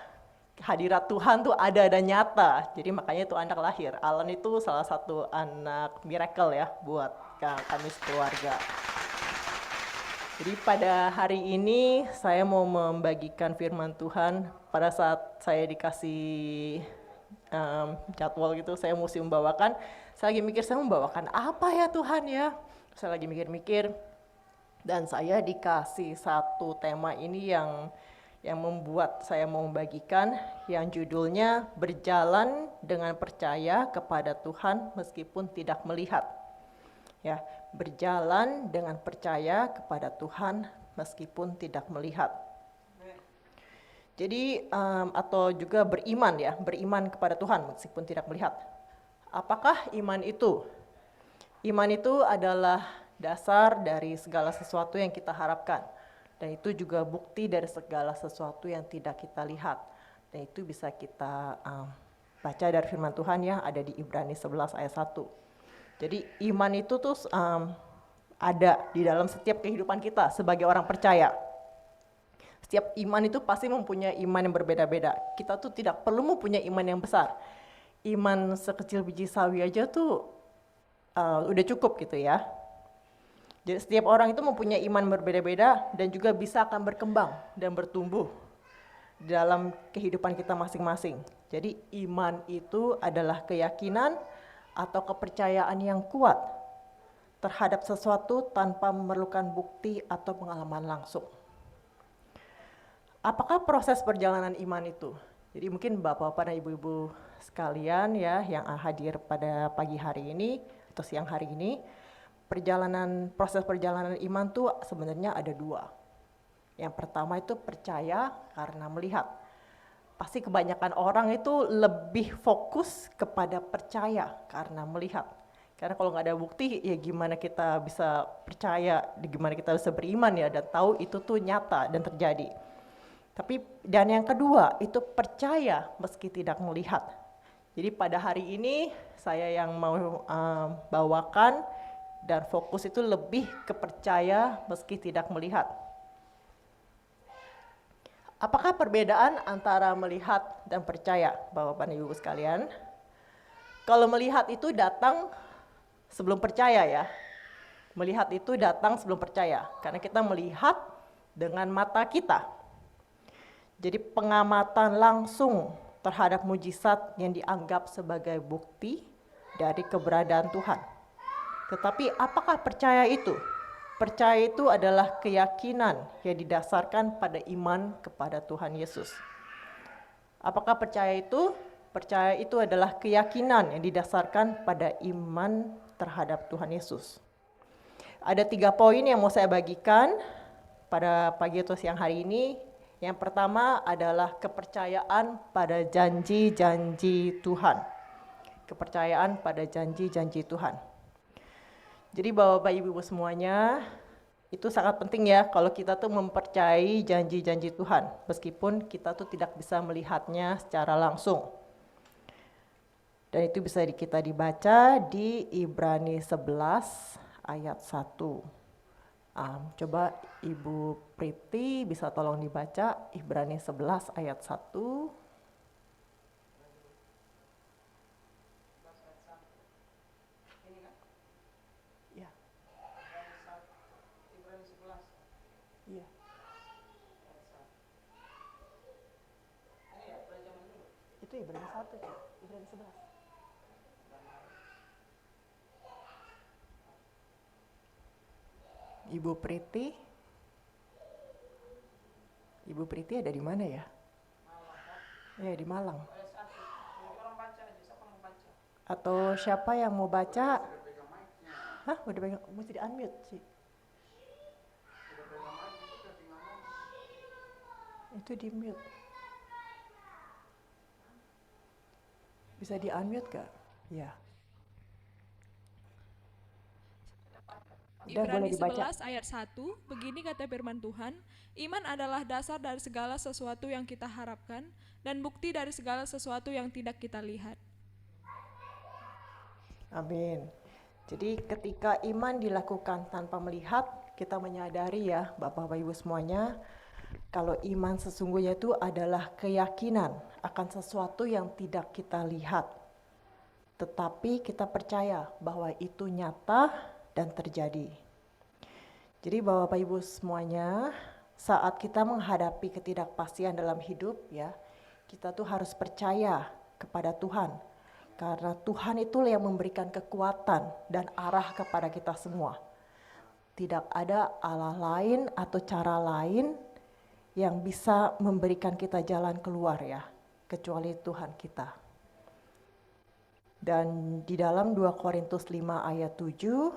hadirat Tuhan tuh ada dan nyata. Jadi makanya itu anak lahir. Alan itu salah satu anak miracle ya buat kami sekeluarga. Jadi pada hari ini saya mau membagikan firman Tuhan. Pada saat saya dikasih jadwal gitu, saya mesti membawakan. Saya lagi mikir, saya membawakan apa ya Tuhan ya? Saya lagi mikir-mikir. Dan saya dikasih satu tema ini yang membuat saya mau membagikan, yang judulnya berjalan dengan percaya kepada Tuhan meskipun tidak melihat. Ya, berjalan dengan percaya kepada Tuhan meskipun tidak melihat. Jadi atau juga beriman kepada Tuhan meskipun tidak melihat. Apakah iman itu? Iman itu adalah dasar dari segala sesuatu yang kita harapkan. Dan itu juga bukti dari segala sesuatu yang tidak kita lihat. Dan itu bisa kita baca dari firman Tuhan ya, ada di Ibrani 11 ayat 1. Jadi iman itu tuh ada di dalam setiap kehidupan kita sebagai orang percaya. Setiap iman itu pasti mempunyai iman yang berbeda-beda. Kita tuh tidak perlu mempunyai iman yang besar. Iman sekecil biji sawi aja tuh udah cukup gitu ya. Jadi setiap orang itu mempunyai iman berbeda-beda dan juga bisa akan berkembang dan bertumbuh dalam kehidupan kita masing-masing. Jadi iman itu adalah keyakinan atau kepercayaan yang kuat terhadap sesuatu tanpa memerlukan bukti atau pengalaman langsung. Apakah proses perjalanan iman itu? Jadi mungkin bapak-bapak dan ibu-ibu sekalian ya yang hadir pada pagi hari ini atau siang hari ini, proses perjalanan iman tuh sebenarnya ada 2. Yang pertama itu percaya karena melihat. Pasti kebanyakan orang itu lebih fokus kepada percaya karena melihat. Karena kalau nggak ada bukti, ya gimana kita bisa percaya, gimana kita bisa beriman ya, dan tahu itu tuh nyata dan terjadi. Dan yang kedua, itu percaya meski tidak melihat. Jadi pada hari ini, saya yang mau bawakan, dan fokus itu lebih ke percaya meski tidak melihat. Apakah perbedaan antara melihat dan percaya, Bapak dan Ibu sekalian? Kalau melihat itu datang sebelum percaya ya. Melihat itu datang sebelum percaya, karena kita melihat dengan mata kita. Jadi pengamatan langsung terhadap mujizat yang dianggap sebagai bukti dari keberadaan Tuhan. Tetapi apakah percaya itu? Percaya itu adalah keyakinan yang didasarkan pada iman kepada Tuhan Yesus. Apakah percaya itu? Percaya itu adalah keyakinan yang didasarkan pada iman terhadap Tuhan Yesus. Ada 3 poin yang mau saya bagikan pada pagi atau siang hari ini. Yang pertama adalah kepercayaan pada janji-janji Tuhan. Kepercayaan pada janji-janji Tuhan. Jadi Bapak Ibu semuanya, itu sangat penting ya kalau kita tuh mempercayai janji-janji Tuhan, meskipun kita tuh tidak bisa melihatnya secara langsung. Dan itu bisa kita dibaca di Ibrani 11 ayat 1. Coba Ibu Priti bisa tolong dibaca Ibrani 11 ayat 1. Ya. Iya. Itu Ibrani 1, Ibrani 11. Ibu Priti ada di mana ya? Ya, di Malang. Atau siapa yang mau baca? Hah, udah pegang, mesti di unmute sih. Itu di mute. Bisa di unmute gak? Ya. Udah, boleh Ibrani dibaca. 11 ayat 1, begini kata firman Tuhan, iman adalah dasar dari segala sesuatu yang kita harapkan dan bukti dari segala sesuatu yang tidak kita lihat. Amin. Jadi ketika iman dilakukan tanpa melihat, kita menyadari ya Bapak Ibu semuanya, kalau iman sesungguhnya itu adalah keyakinan akan sesuatu yang tidak kita lihat. Tetapi kita percaya bahwa itu nyata dan terjadi. Jadi Bapak Ibu semuanya, saat kita menghadapi ketidakpastian dalam hidup ya, kita tuh harus percaya kepada Tuhan. Karena Tuhan itulah yang memberikan kekuatan dan arah kepada kita semua. Tidak ada Allah lain atau cara lain yang bisa memberikan kita jalan keluar ya, kecuali Tuhan kita. Dan di dalam 2 Korintus 5 ayat 7,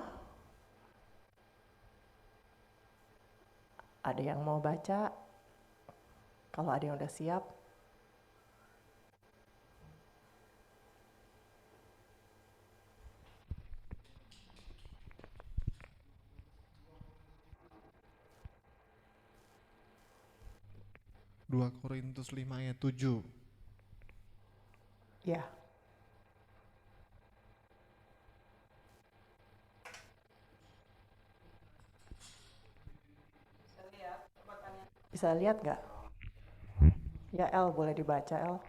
ada yang mau baca? Kalau ada yang udah siap. Dua Korintus 5 ayat 7. Ya. Bisa lihat nggak? Ya El, boleh dibaca El.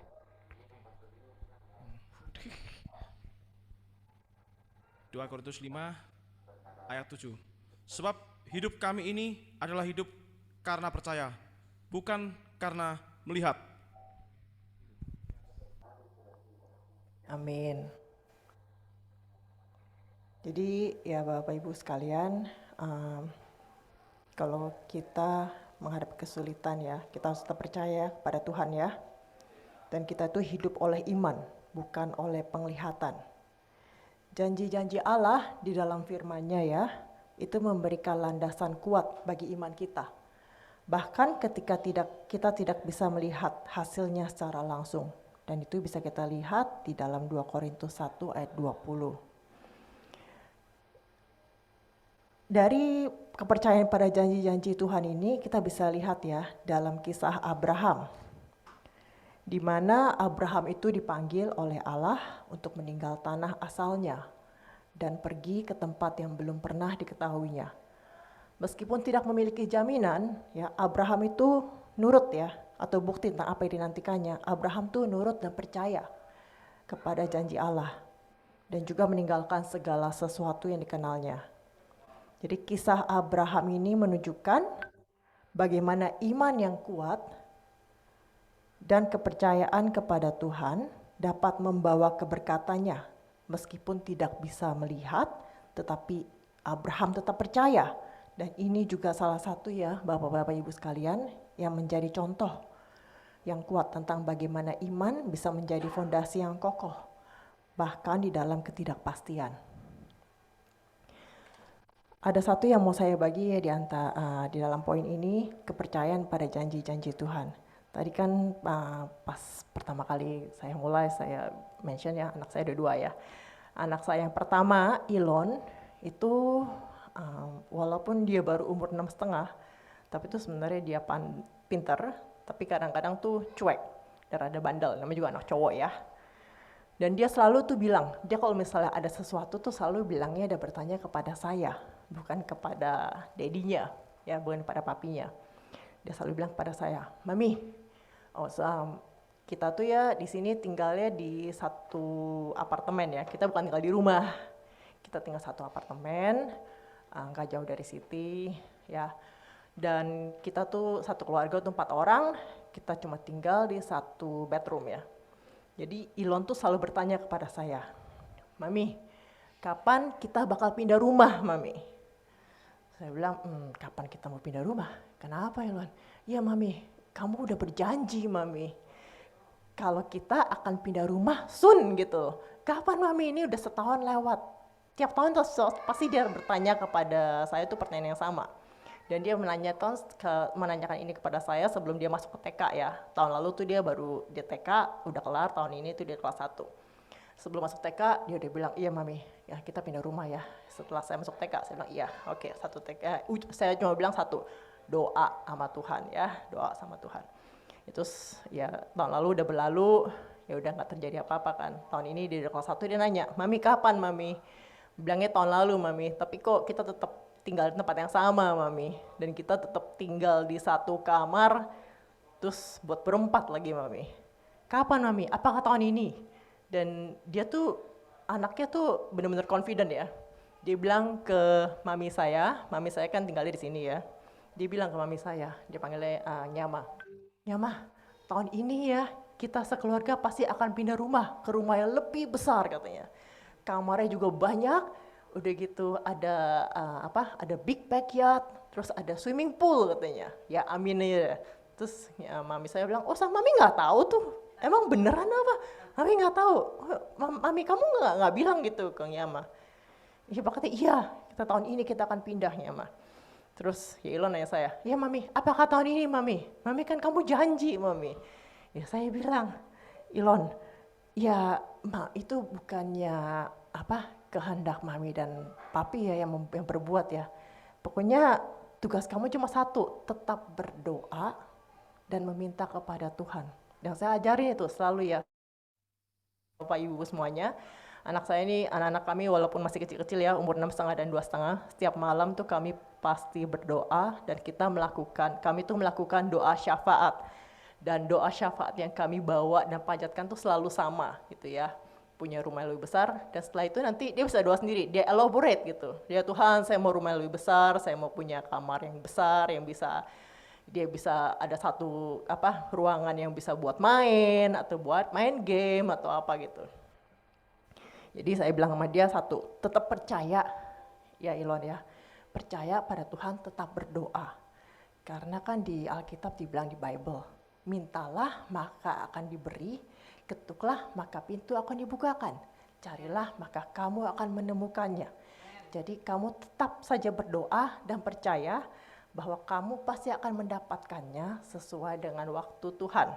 Dua Korintus 5 ayat 7. Sebab hidup kami ini adalah hidup karena percaya, bukan karena melihat. Amin. Jadi ya Bapak Ibu sekalian, kalau kita menghadapi kesulitan ya, kita harus tetap percaya pada Tuhan ya. Dan kita itu hidup oleh iman, bukan oleh penglihatan. Janji-janji Allah di dalam firman-Nya ya, itu memberikan landasan kuat bagi iman kita. Bahkan ketika kita tidak bisa melihat hasilnya secara langsung. Dan itu bisa kita lihat di dalam 2 Korintus 1 ayat 20. Dari kepercayaan pada janji-janji Tuhan ini kita bisa lihat ya dalam kisah Abraham. Di mana Abraham itu dipanggil oleh Allah untuk meninggal tanah asalnya dan pergi ke tempat yang belum pernah diketahuinya. Meskipun tidak memiliki jaminan, ya Abraham itu nurut ya, atau bukti tentang apa yang dinantikannya. Abraham tuh nurut dan percaya kepada janji Allah dan juga meninggalkan segala sesuatu yang dikenalnya. Jadi kisah Abraham ini menunjukkan bagaimana iman yang kuat dan kepercayaan kepada Tuhan dapat membawa keberkatannya. Meskipun tidak bisa melihat, tetapi Abraham tetap percaya. Dan ini juga salah satu ya Bapak-Bapak Ibu sekalian yang menjadi contoh yang kuat tentang bagaimana iman bisa menjadi fondasi yang kokoh, bahkan di dalam ketidakpastian. Ada satu yang mau saya bagi ya di dalam poin ini, kepercayaan pada janji-janji Tuhan. Tadi kan pas pertama kali saya mulai, saya mention ya, anak saya ada 2 ya. Anak saya yang pertama, Elon, itu walaupun dia baru umur 6,5, tapi itu sebenarnya dia pinter, tapi kadang-kadang tuh cuek dan rada bandel, namanya juga anak cowok ya. Dan dia selalu tuh bilang, dia kalau misalnya ada sesuatu tuh selalu bilangnya ada bertanya kepada saya, bukan kepada dedinya, ya bukan kepada papinya. Dia selalu bilang kepada saya, Mami, kita tuh ya di sini tinggalnya di satu apartemen ya, kita bukan tinggal di rumah, kita tinggal satu apartemen, nggak jauh dari city ya. Dan kita tuh satu keluarga tuh 4 orang, kita cuma tinggal di satu bedroom ya. Jadi Elon tuh selalu bertanya kepada saya, Mami, kapan kita bakal pindah rumah, Mami? Saya bilang, kapan kita mau pindah rumah? Kenapa Elon? Ya Mami, kamu udah berjanji Mami, kalau kita akan pindah rumah soon gitu. Kapan Mami? Ini udah setahun lewat. Tiap tahun pasti dia bertanya kepada saya tuh pertanyaan yang sama. Dan dia menanyakan ini kepada saya sebelum dia masuk ke TK ya. Tahun lalu tuh dia baru di TK, udah kelar, tahun ini tuh dia kelas 1. Sebelum masuk TK, dia udah bilang, iya Mami, ya kita pindah rumah ya. Setelah saya masuk TK, saya bilang, iya, oke, satu TK. Saya cuma bilang satu, doa sama Tuhan ya, doa sama Tuhan. Itu ya tahun lalu udah berlalu, ya udah nggak terjadi apa-apa kan. Tahun ini di kelas 1 dia nanya, Mami kapan Mami? Bilangnya tahun lalu Mami, tapi kok kita tetap tinggal di tempat yang sama Mami. Dan kita tetap tinggal di satu kamar, terus buat berempat lagi Mami. Kapan Mami? Apakah tahun ini? Dan dia tuh, anaknya tuh benar-benar confident ya. Dia bilang ke mami saya kan tinggalnya di sini ya. Dia bilang ke mami saya, dia panggilnya Nyama. Nyama, tahun ini ya kita sekeluarga pasti akan pindah rumah ke rumah yang lebih besar katanya. Kamarnya juga banyak, udah gitu ada ada big backyard, terus ada swimming pool katanya. Ya amin ya. Terus ya, mami saya bilang, oh sama mami nggak tahu tuh, emang beneran apa? Mami nggak tahu. Mami kamu nggak bilang gitu ke Nyama. Iya katanya iya, kita tahun ini kita akan pindah Nyama. Terus ya Elon nanya saya, ya Mami, apakah tahun ini Mami? Mami kan kamu janji Mami. Ya saya bilang, Elon, ya itu bukannya kehendak Mami dan Papi ya yang berbuat ya. Pokoknya tugas kamu cuma satu, tetap berdoa dan meminta kepada Tuhan. Dan saya ajarin itu selalu ya, Bapak Ibu semuanya. Anak saya ini, anak-anak kami walaupun masih kecil-kecil ya, umur 6,5 dan 2,5, setiap malam tuh kami pasti berdoa dan kami tuh melakukan doa syafaat. Dan doa syafaat yang kami bawa dan panjatkan tuh selalu sama gitu ya. Punya rumah yang lebih besar, dan setelah itu nanti dia bisa doa sendiri, dia elaborate gitu. Dia Tuhan, saya mau rumah yang lebih besar, saya mau punya kamar yang besar, yang dia bisa ada satu ruangan yang bisa buat main, atau buat main game, atau apa gitu. Jadi saya bilang sama dia satu, tetap percaya ya Elon ya, percaya pada Tuhan, tetap berdoa. Karena kan di Alkitab dibilang di Bible, mintalah maka akan diberi, ketuklah maka pintu akan dibukakan, carilah maka kamu akan menemukannya. Jadi kamu tetap saja berdoa dan percaya bahwa kamu pasti akan mendapatkannya sesuai dengan waktu Tuhan.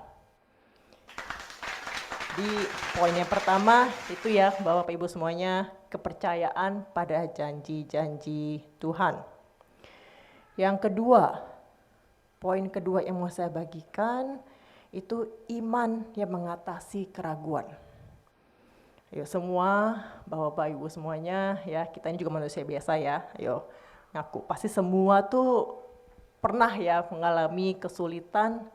Di poin yang pertama itu ya Bapak Ibu semuanya, kepercayaan pada janji-janji Tuhan. Yang kedua, poin kedua yang mau saya bagikan itu iman yang mengatasi keraguan. Ayo semua Bapak Ibu semuanya ya, kita ini juga manusia biasa ya. Ayo ngaku, pasti semua tuh pernah ya mengalami kesulitan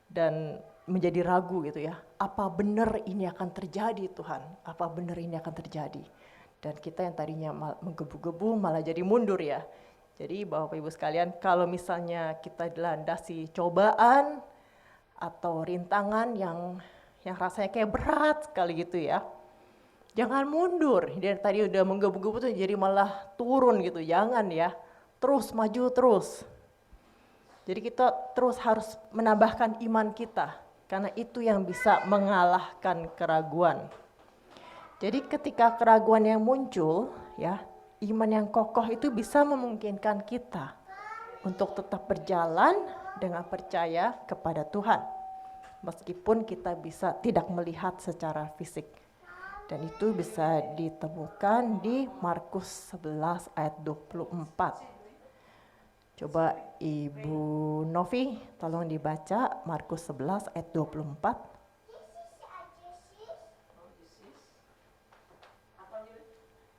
dan menjadi ragu gitu ya. Apa benar ini akan terjadi Tuhan? Apa benar ini akan terjadi? Dan kita yang tadinya menggebu-gebu malah jadi mundur ya. Jadi Bapak Ibu sekalian, kalau misalnya kita dilandasi cobaan atau rintangan yang rasanya kayak berat sekali gitu ya, jangan mundur. Dia tadi udah menggebu-gebu tuh jadi malah turun gitu. Jangan ya. Terus maju terus. Jadi kita terus harus menambahkan iman kita, karena itu yang bisa mengalahkan keraguan. Jadi ketika keraguan yang muncul, ya, iman yang kokoh itu bisa memungkinkan kita untuk tetap berjalan dengan percaya kepada Tuhan. Meskipun kita bisa tidak melihat secara fisik. Dan itu bisa ditemukan di Markus 11 ayat 24. Coba Ibu Novi tolong dibaca Markus 11 ayat 24.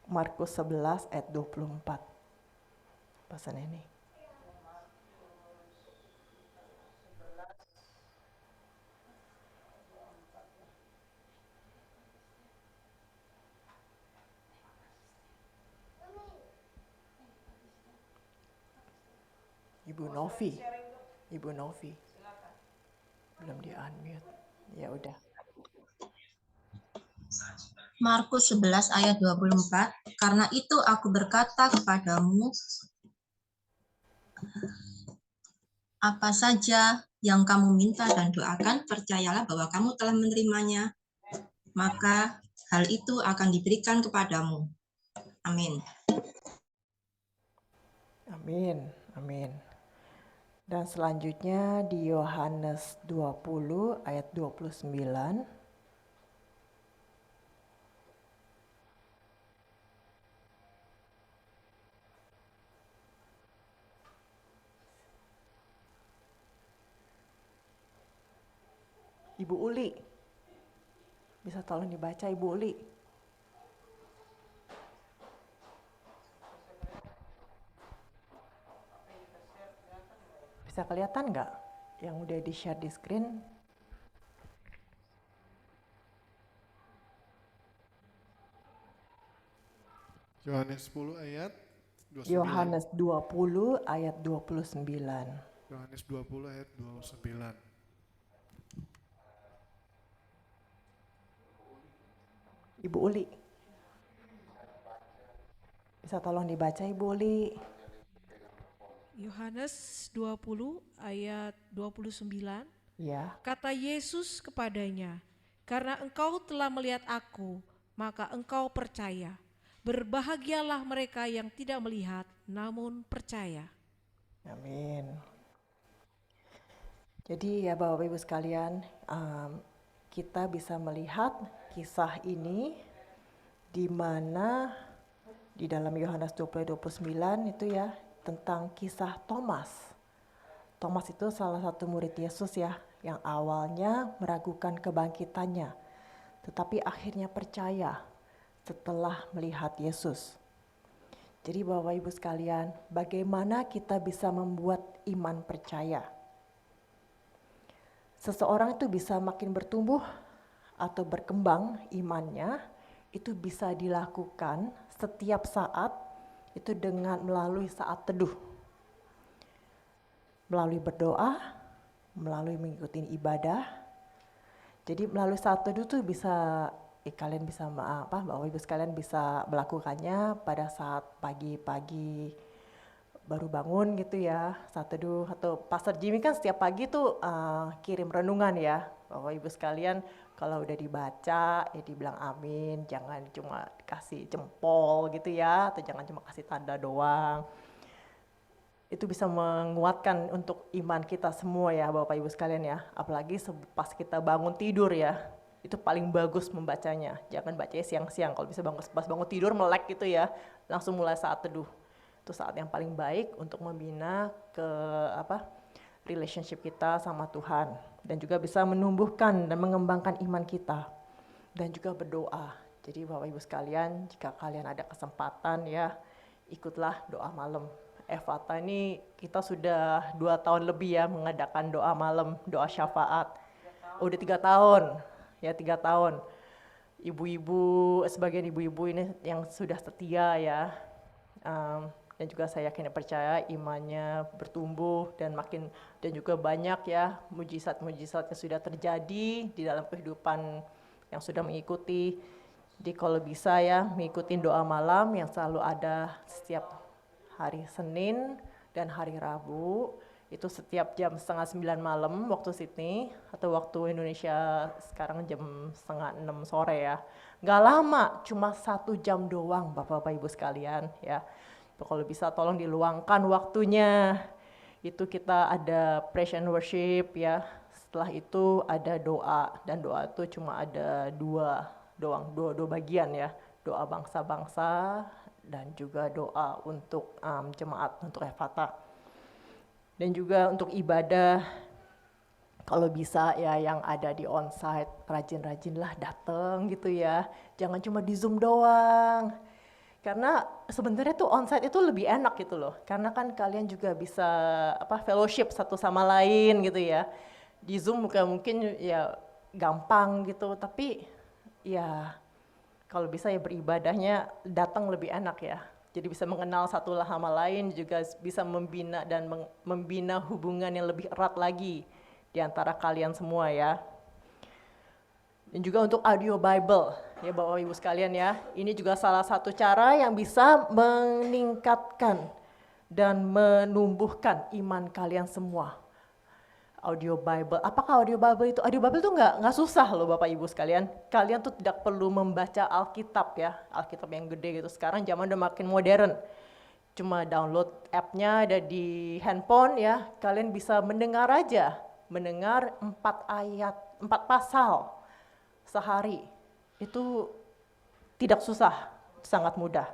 Markus 11 ayat 24. Bahasa ini. Ibu Novi. Belum di-unmute. Ya udah. Markus 11 ayat 24, karena itu aku berkata kepadamu, apa saja yang kamu minta dan doakan, percayalah bahwa kamu telah menerimanya, maka hal itu akan diberikan kepadamu. Amin. Amin. Dan selanjutnya di Yohanes 20 ayat 29. Ibu Uli, bisa tolong dibaca Ibu Uli? Bisa kelihatan nggak yang udah di-share di screen? Yohanes 10 ayat 29. Yohanes 20 ayat 29. Yohanes 20 ayat 29. Ibu Uli, bisa tolong dibaca Ibu Uli? Yohanes 20 ayat 29. Ya. Kata Yesus kepadanya, karena engkau telah melihat aku, maka engkau percaya. Berbahagialah mereka yang tidak melihat, namun percaya. Amin. Jadi ya Bapak Ibu sekalian, kita bisa melihat kisah ini di mana di dalam Yohanes 20 29 itu ya, tentang kisah Thomas. Thomas itu salah satu murid Yesus ya, yang awalnya meragukan kebangkitannya, tetapi akhirnya percaya setelah melihat Yesus. Jadi Bapak Ibu sekalian, bagaimana kita bisa membuat iman percaya? Seseorang itu bisa makin bertumbuh atau berkembang imannya, itu bisa dilakukan setiap saat, itu dengan melalui saat teduh, melalui berdoa, melalui mengikuti ibadah. Jadi melalui saat teduh tuh bisa kalian bisa Bapak Ibu sekalian bisa melakukannya pada saat pagi-pagi baru bangun gitu ya, saat teduh. Atau Pastor Jimmy kan setiap pagi tuh kirim renungan ya, Bapak Ibu sekalian. Kalau udah dibaca ya dibilang amin, jangan cuma kasih jempol gitu ya, atau jangan cuma kasih tanda doang. Itu bisa menguatkan untuk iman kita semua ya Bapak Ibu sekalian ya. Apalagi pas kita bangun tidur ya, itu paling bagus membacanya. Jangan bacanya siang-siang, kalau bisa pas bangun tidur melek gitu ya, langsung mulai saat teduh. Itu saat yang paling baik untuk membina relationship kita sama Tuhan, dan juga bisa menumbuhkan dan mengembangkan iman kita, dan juga berdoa. Jadi Bapak Ibu sekalian, jika kalian ada kesempatan ya, ikutlah doa malam. Evata ini kita sudah 2 tahun lebih ya mengadakan doa malam, doa syafaat. Udah 3 tahun, ya 3 tahun. ibu-ibu, sebagian ibu-ibu ini yang sudah setia ya. Dan juga saya yakin dan percaya imannya bertumbuh dan juga banyak ya mujizat-mujizat yang sudah terjadi di dalam kehidupan yang sudah mengikuti. Jadi kalau bisa ya mengikuti doa malam yang selalu ada setiap hari Senin dan hari Rabu. Itu setiap jam 8:30 malam waktu Sydney atau waktu Indonesia sekarang jam 5:30 sore ya. Nggak lama, cuma 1 jam doang Bapak-Bapak Ibu sekalian ya. Kalau bisa tolong diluangkan waktunya. Itu kita ada praise and worship ya. Setelah itu ada doa dan doa itu cuma ada dua bagian ya. Doa bangsa-bangsa dan juga doa untuk jemaat untuk Efata. Dan juga untuk ibadah, kalau bisa ya yang ada di onsite, rajin-rajinlah datang gitu ya. Jangan cuma di Zoom doang. Karena sebenarnya tuh onsite itu lebih enak gitu loh. Karena kan kalian juga bisa fellowship satu sama lain gitu ya. Di Zoom mungkin ya gampang gitu, tapi ya kalau bisa ya beribadahnya datang lebih enak ya. Jadi bisa mengenal satu sama lain, juga bisa membina hubungan yang lebih erat lagi di antara kalian semua ya. Dan juga untuk audio Bible ya Bapak Ibu sekalian ya. Ini juga salah satu cara yang bisa meningkatkan dan menumbuhkan iman kalian semua. Audio Bible. Apakah audio Bible itu? Audio Bible itu nggak susah loh Bapak Ibu sekalian. Kalian tuh tidak perlu membaca Alkitab ya. Alkitab yang gede gitu. Sekarang zaman udah makin modern. Cuma download app-nya ada di handphone ya. Kalian bisa mendengar aja. Mendengar 4 pasal sehari. Itu tidak susah. Sangat mudah.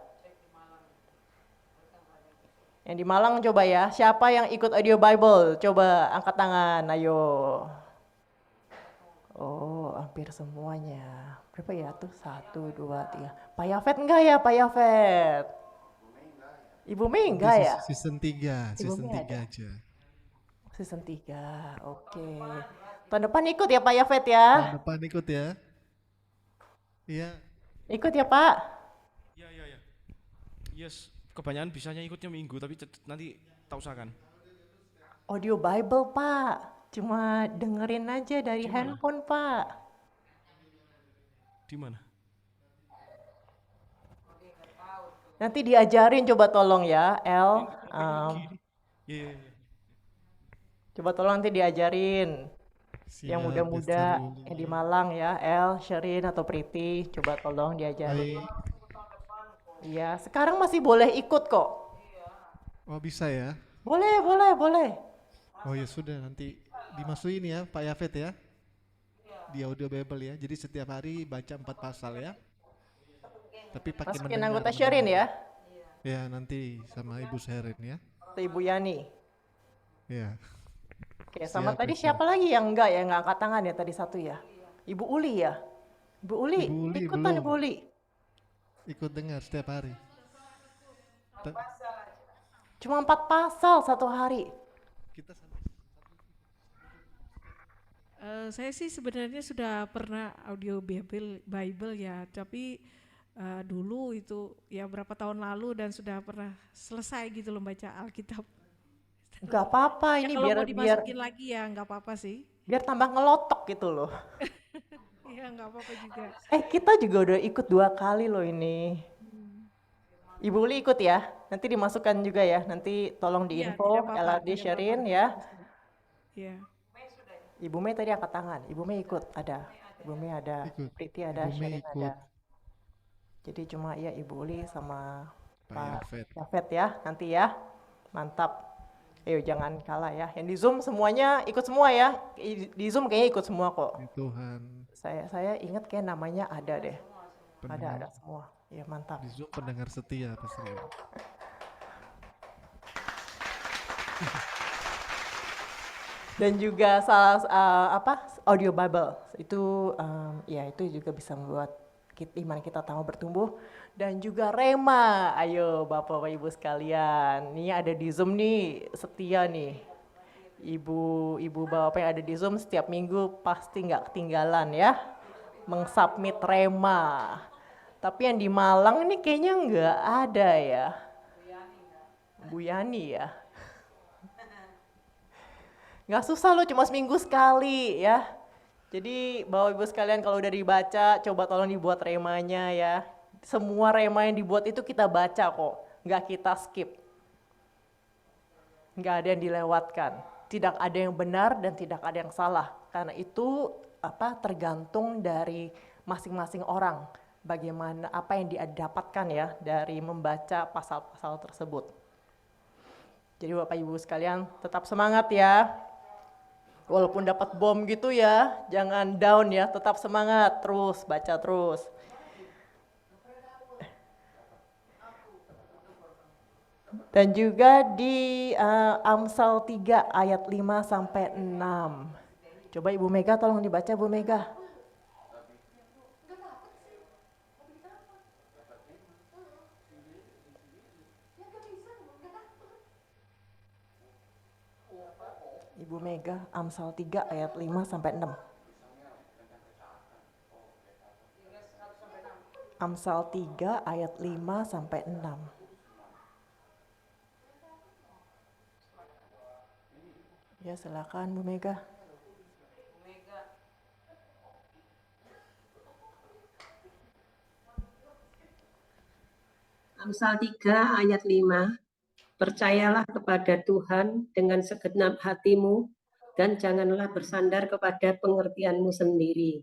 Yang di Malang coba ya, siapa yang ikut audio Bible? Coba angkat tangan, ayo. Oh, hampir semuanya. Berapa ya tuh? 1, 2, 3. Pak Yafet enggak ya, Pak Yafet? Ibu Mei enggak ya? Season 3, Ibu season Mei 3 ada? aja. Season 3, oke. Tahun depan ikut ya Pak Yafet ya? Tahun depan ikut ya. Iya. Ikut ya Pak? Iya. Yes, kebanyakan bisanya ikutnya minggu, tapi nanti tak usahakan. Audio Bible Pak, cuma dengerin aja dari handphone Pak. Di mana? Nanti diajarin coba tolong ya, El. Iya. Coba tolong nanti diajarin. Yang Siap, muda-muda, Mister Uli. yang di Malang ya, El, Sherin atau Priti, coba tolong diajarin. Baik. Iya, sekarang masih boleh ikut kok. Oh bisa ya? Boleh. Oh ya sudah, nanti dimasukin ya Pak Yafet ya. Di audio Bible ya. Jadi setiap hari baca 4 pasal ya. Tapi pakai Masukin anggota Sherin ya, Ya nanti sama Ibu Sherin ya. atau Ibu Yani. Ya. Oke, sama Siap, tadi siap. siapa lagi yang enggak angkat tangan ya tadi satu ya? Ibu Uli ya? Ibu Uli, Ibu Uli ikutan belum. Ibu Uli. Ikut dengar setiap hari. Cuma 4 pasal satu hari. Kita Saya sih sebenarnya sudah pernah audio Bible ya, tapi dulu itu ya berapa tahun lalu dan sudah pernah selesai gitu loh baca Alkitab. Enggak apa-apa Ya ini kalau biar mau dimasukin lagi ya nggak apa-apa sih. biar tambah ngelotok gitu loh. Iya nggak apa-apa juga. Kita juga udah ikut 2 kali loh ini. Ibu Uli ikut ya, nanti dimasukkan juga ya, nanti tolong Iya, diinfo tidak apa-apa, LRD tidak Sherin apa-apa. ya. Iya. Ibu Mei tadi angkat tangan, Ibu Mei ikut, ada. Ibu Mei ada, Ikut. Priti ada, Ibu Mei Sherin ikut. ada. Jadi cuma ya Ibu Uli sama Pak Pak Yafet. Yafet ya, nanti ya. Mantap. Ayo jangan kalah ya. Yang di Zoom semuanya ikut semua ya. Di Zoom kayaknya ikut semua kok. Ya Tuhan. Saya ingat kayak namanya ada deh. Pendengar. Ada semua. Ya mantap. Di Zoom pendengar setia pasti. Dan juga audio Bible itu ya itu juga bisa membuat iman kita tambah bertumbuh. Dan juga Rema, ayo Bapak Ibu sekalian, ini ada di Zoom nih, setia nih. Ibu Bapak yang ada di Zoom setiap minggu pasti nggak ketinggalan ya. mengsubmit rema. Tapi yang di Malang ini kayaknya nggak ada ya. Bu Yani ya. Nggak susah loh, cuma seminggu sekali ya. Jadi Bapak Ibu sekalian kalau udah dibaca, coba tolong dibuat remanya ya. Semua rema yang dibuat itu kita baca kok, nggak kita skip. Nggak ada yang dilewatkan. Tidak ada yang benar dan tidak ada yang salah. Karena itu tergantung dari masing-masing orang. Bagaimana apa yang dia dapatkan ya dari membaca pasal-pasal tersebut. Jadi Bapak Ibu sekalian tetap semangat ya. Walaupun dapat bom gitu ya, jangan down ya, tetap semangat, terus baca terus. Dan juga di Amsal 3 ayat 5 sampai 6. Coba Ibu Mega tolong dibaca Bu Mega. Ibu Mega, Amsal 3 ayat 5 sampai 6. Amsal 3 ayat 5 sampai 6. Ya, silakan Bu Mega. Amsal 3 ayat 5. Percayalah kepada Tuhan dengan segenap hatimu dan janganlah bersandar kepada pengertianmu sendiri.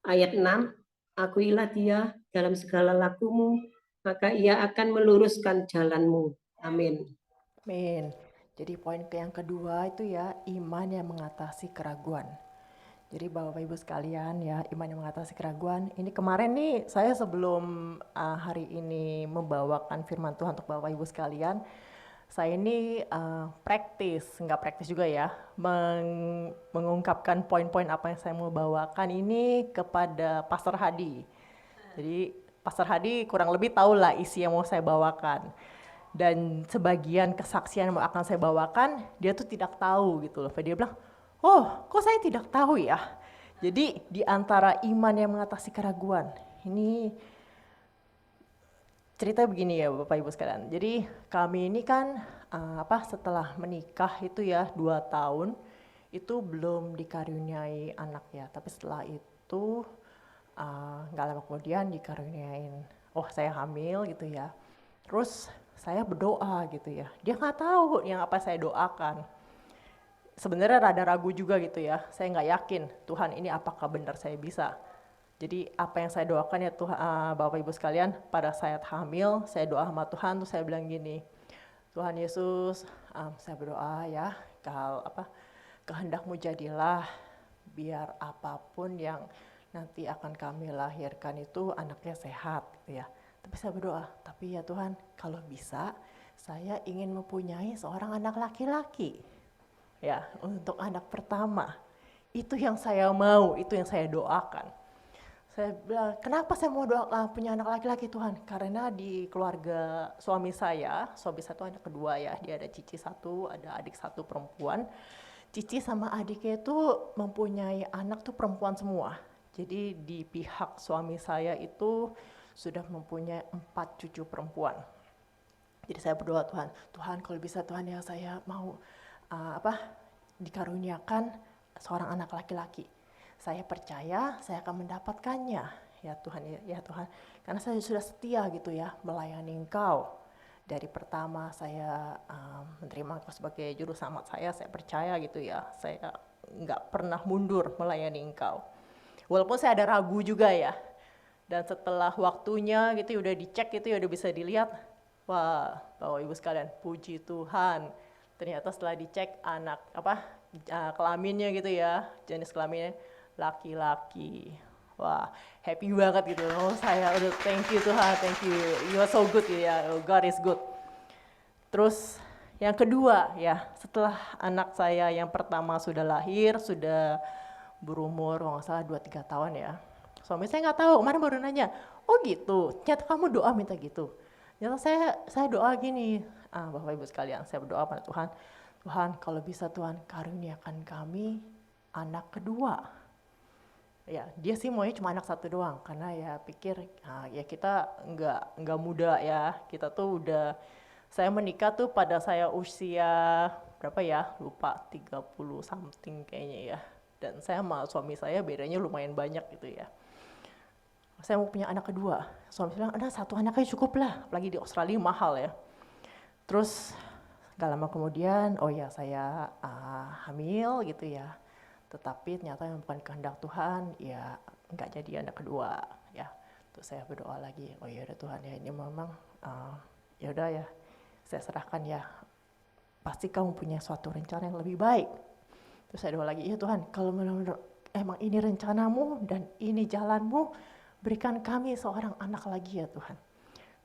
Ayat 6. Akuilah Dia dalam segala lakumu, maka Ia akan meluruskan jalanmu. Amin. Amin. Jadi poin yang kedua itu ya, iman yang mengatasi keraguan. Jadi Bapak Ibu sekalian ya, iman yang mengatasi keraguan. Ini kemarin nih saya sebelum hari ini membawakan firman Tuhan untuk Bapak Ibu sekalian, saya ini nggak praktis juga ya, mengungkapkan poin-poin apa yang saya mau bawakan ini kepada Pastor Hadi. Jadi Pastor Hadi kurang lebih tahu lah isi yang mau saya bawakan. Dan sebagian kesaksian yang akan saya bawakan, dia tuh tidak tahu gitu loh. Dia bilang, oh kok saya tidak tahu ya. Jadi di antara iman yang mengatasi keraguan, ini cerita begini ya Bapak Ibu sekalian. Jadi kami ini kan setelah menikah itu ya 2 tahun, itu belum dikaruniai anak ya. Tapi setelah itu nggak lama kemudian dikaruniain, oh saya hamil gitu ya. Terus saya berdoa gitu ya, dia nggak tahu yang apa saya doakan. Sebenarnya rada ragu juga gitu ya, saya nggak yakin Tuhan ini apakah benar saya bisa. Jadi apa yang saya doakan ya Tuhan, Bapak Ibu sekalian, pada saat hamil saya doa sama Tuhan, tuh saya bilang gini, Tuhan Yesus, saya berdoa ya, kehendak-Mu jadilah, biar apapun yang nanti akan kami lahirkan itu anaknya sehat gitu ya. Tapi saya berdoa, tapi ya Tuhan, kalau bisa saya ingin mempunyai seorang anak laki-laki. Ya, untuk anak pertama. Itu yang saya mau, itu yang saya doakan. Saya bilang, kenapa saya mau punya anak laki-laki Tuhan? Karena di keluarga suami saya itu anak kedua ya, dia ada cici 1, ada adik 1 perempuan. Cici sama adiknya itu mempunyai anak tuh perempuan semua. Jadi di pihak suami saya itu sudah mempunyai 4 cucu perempuan. Jadi saya berdoa Tuhan kalau bisa Tuhan ya saya mau dikaruniakan seorang anak laki-laki. Saya percaya saya akan mendapatkannya ya Tuhan ya Tuhan. Karena saya sudah setia gitu ya melayani Engkau. Dari pertama saya menerima Engkau sebagai juru selamat saya percaya gitu ya. Saya nggak pernah mundur melayani Engkau. Walaupun saya ada ragu juga ya. Dan setelah waktunya gitu udah dicek gitu ya udah bisa dilihat, wah Bapak Ibu sekalian puji Tuhan, ternyata setelah dicek anak kelaminnya gitu ya, jenis kelaminnya laki-laki. Wah happy banget gitu, saya udah thank you Tuhan, thank you, you are so good ya, God is good. Terus yang kedua ya, setelah anak saya yang pertama sudah lahir, sudah berumur kalau nggak salah 2-3 tahun ya. Suami saya nggak tahu, kemarin baru nanya, oh gitu, ternyata kamu doa minta gitu. Ternyata saya doa gini, Bapak Ibu sekalian, saya berdoa pada Tuhan, Tuhan kalau bisa Tuhan karuniakan kami anak kedua. Ya dia sih maunya cuma anak satu doang, karena ya pikir ya kita nggak muda ya, kita tuh udah, saya menikah tuh pada saya usia berapa ya, lupa, 30 something kayaknya ya, dan saya sama suami saya bedanya lumayan banyak gitu ya. Saya mau punya anak kedua, suami saya bilang, ada satu anak aja cukup lah, apalagi di Australia mahal ya. Terus gak lama kemudian, oh ya saya hamil gitu ya, tetapi ternyata yang bukan kehendak Tuhan, ya nggak jadi anak kedua ya. Terus saya berdoa lagi, oh ya udah Tuhan ya, ini memang ya udah ya, saya serahkan ya, pasti kamu punya suatu rencana yang lebih baik. Terus saya doa lagi, ya Tuhan, kalau emang ini rencanamu dan ini jalanmu, berikan kami seorang anak lagi ya Tuhan.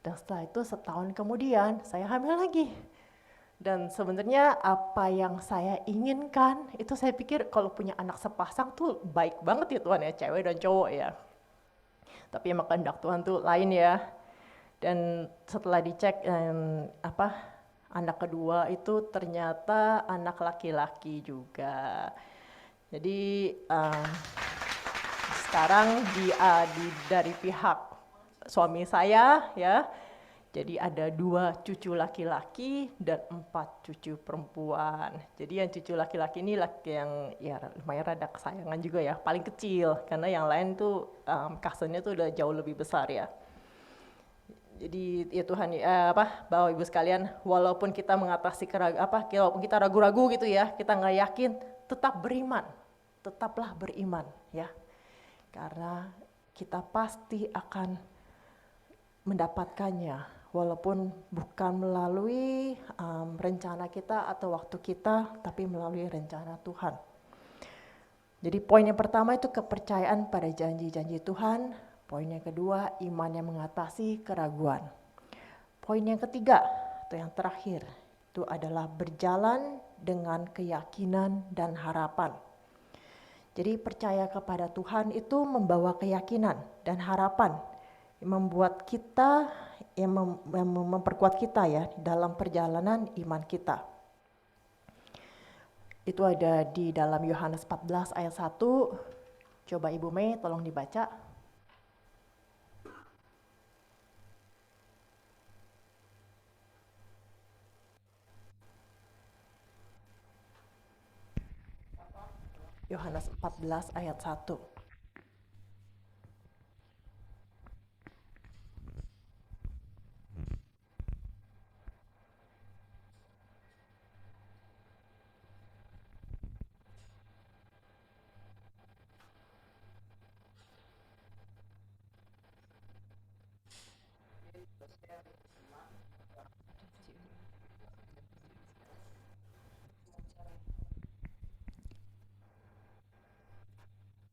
Dan setelah itu setahun kemudian saya hamil lagi. Dan sebenarnya apa yang saya inginkan, itu saya pikir kalau punya anak sepasang tuh baik banget ya Tuhan ya, cewek dan cowok ya. Tapi emang kehendak Tuhan tuh lain ya. Dan setelah dicek anak kedua itu ternyata anak laki-laki juga. Jadi sekarang dari pihak suami saya ya, jadi ada 2 cucu laki-laki dan 4 cucu perempuan. Jadi yang cucu laki-laki ini yang ya lumayan rada kesayangan juga ya, paling kecil, karena yang lain tuh cousin-nya tuh udah jauh lebih besar ya. Jadi ya Tuhan Bapak Ibu sekalian, walaupun kita mengatasi walaupun kita ragu-ragu gitu ya, kita nggak yakin, tetap beriman, tetaplah beriman ya, karena kita pasti akan mendapatkannya, walaupun bukan melalui rencana kita atau waktu kita, tapi melalui rencana Tuhan. Jadi poin yang pertama itu kepercayaan pada janji-janji Tuhan. Poin yang kedua, iman yang mengatasi keraguan. Poin yang ketiga, atau yang terakhir, itu adalah berjalan dengan keyakinan dan harapan. Jadi percaya kepada Tuhan itu membawa keyakinan dan harapan, yang membuat kita, yang memperkuat kita ya dalam perjalanan iman kita. Itu ada di dalam Yohanes 14 ayat 1. Coba Ibu Mei tolong dibaca. Yohanes 14 ayat 1.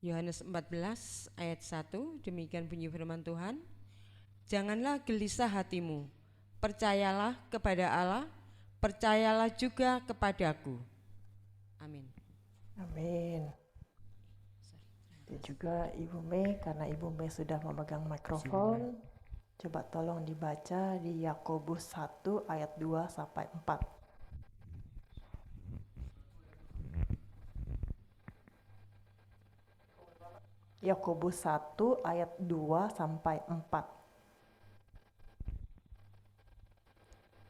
Yohanes 14 ayat 1, demikian bunyi firman Tuhan. Janganlah gelisah hatimu, percayalah kepada Allah, percayalah juga kepadaku. Amin. Amin. Dan juga Ibu Mei, karena Ibu Mei sudah memegang mikrofon, coba tolong dibaca di Yakobus 1 ayat 2 sampai 4. Yakobus 1 ayat 2 sampai 4.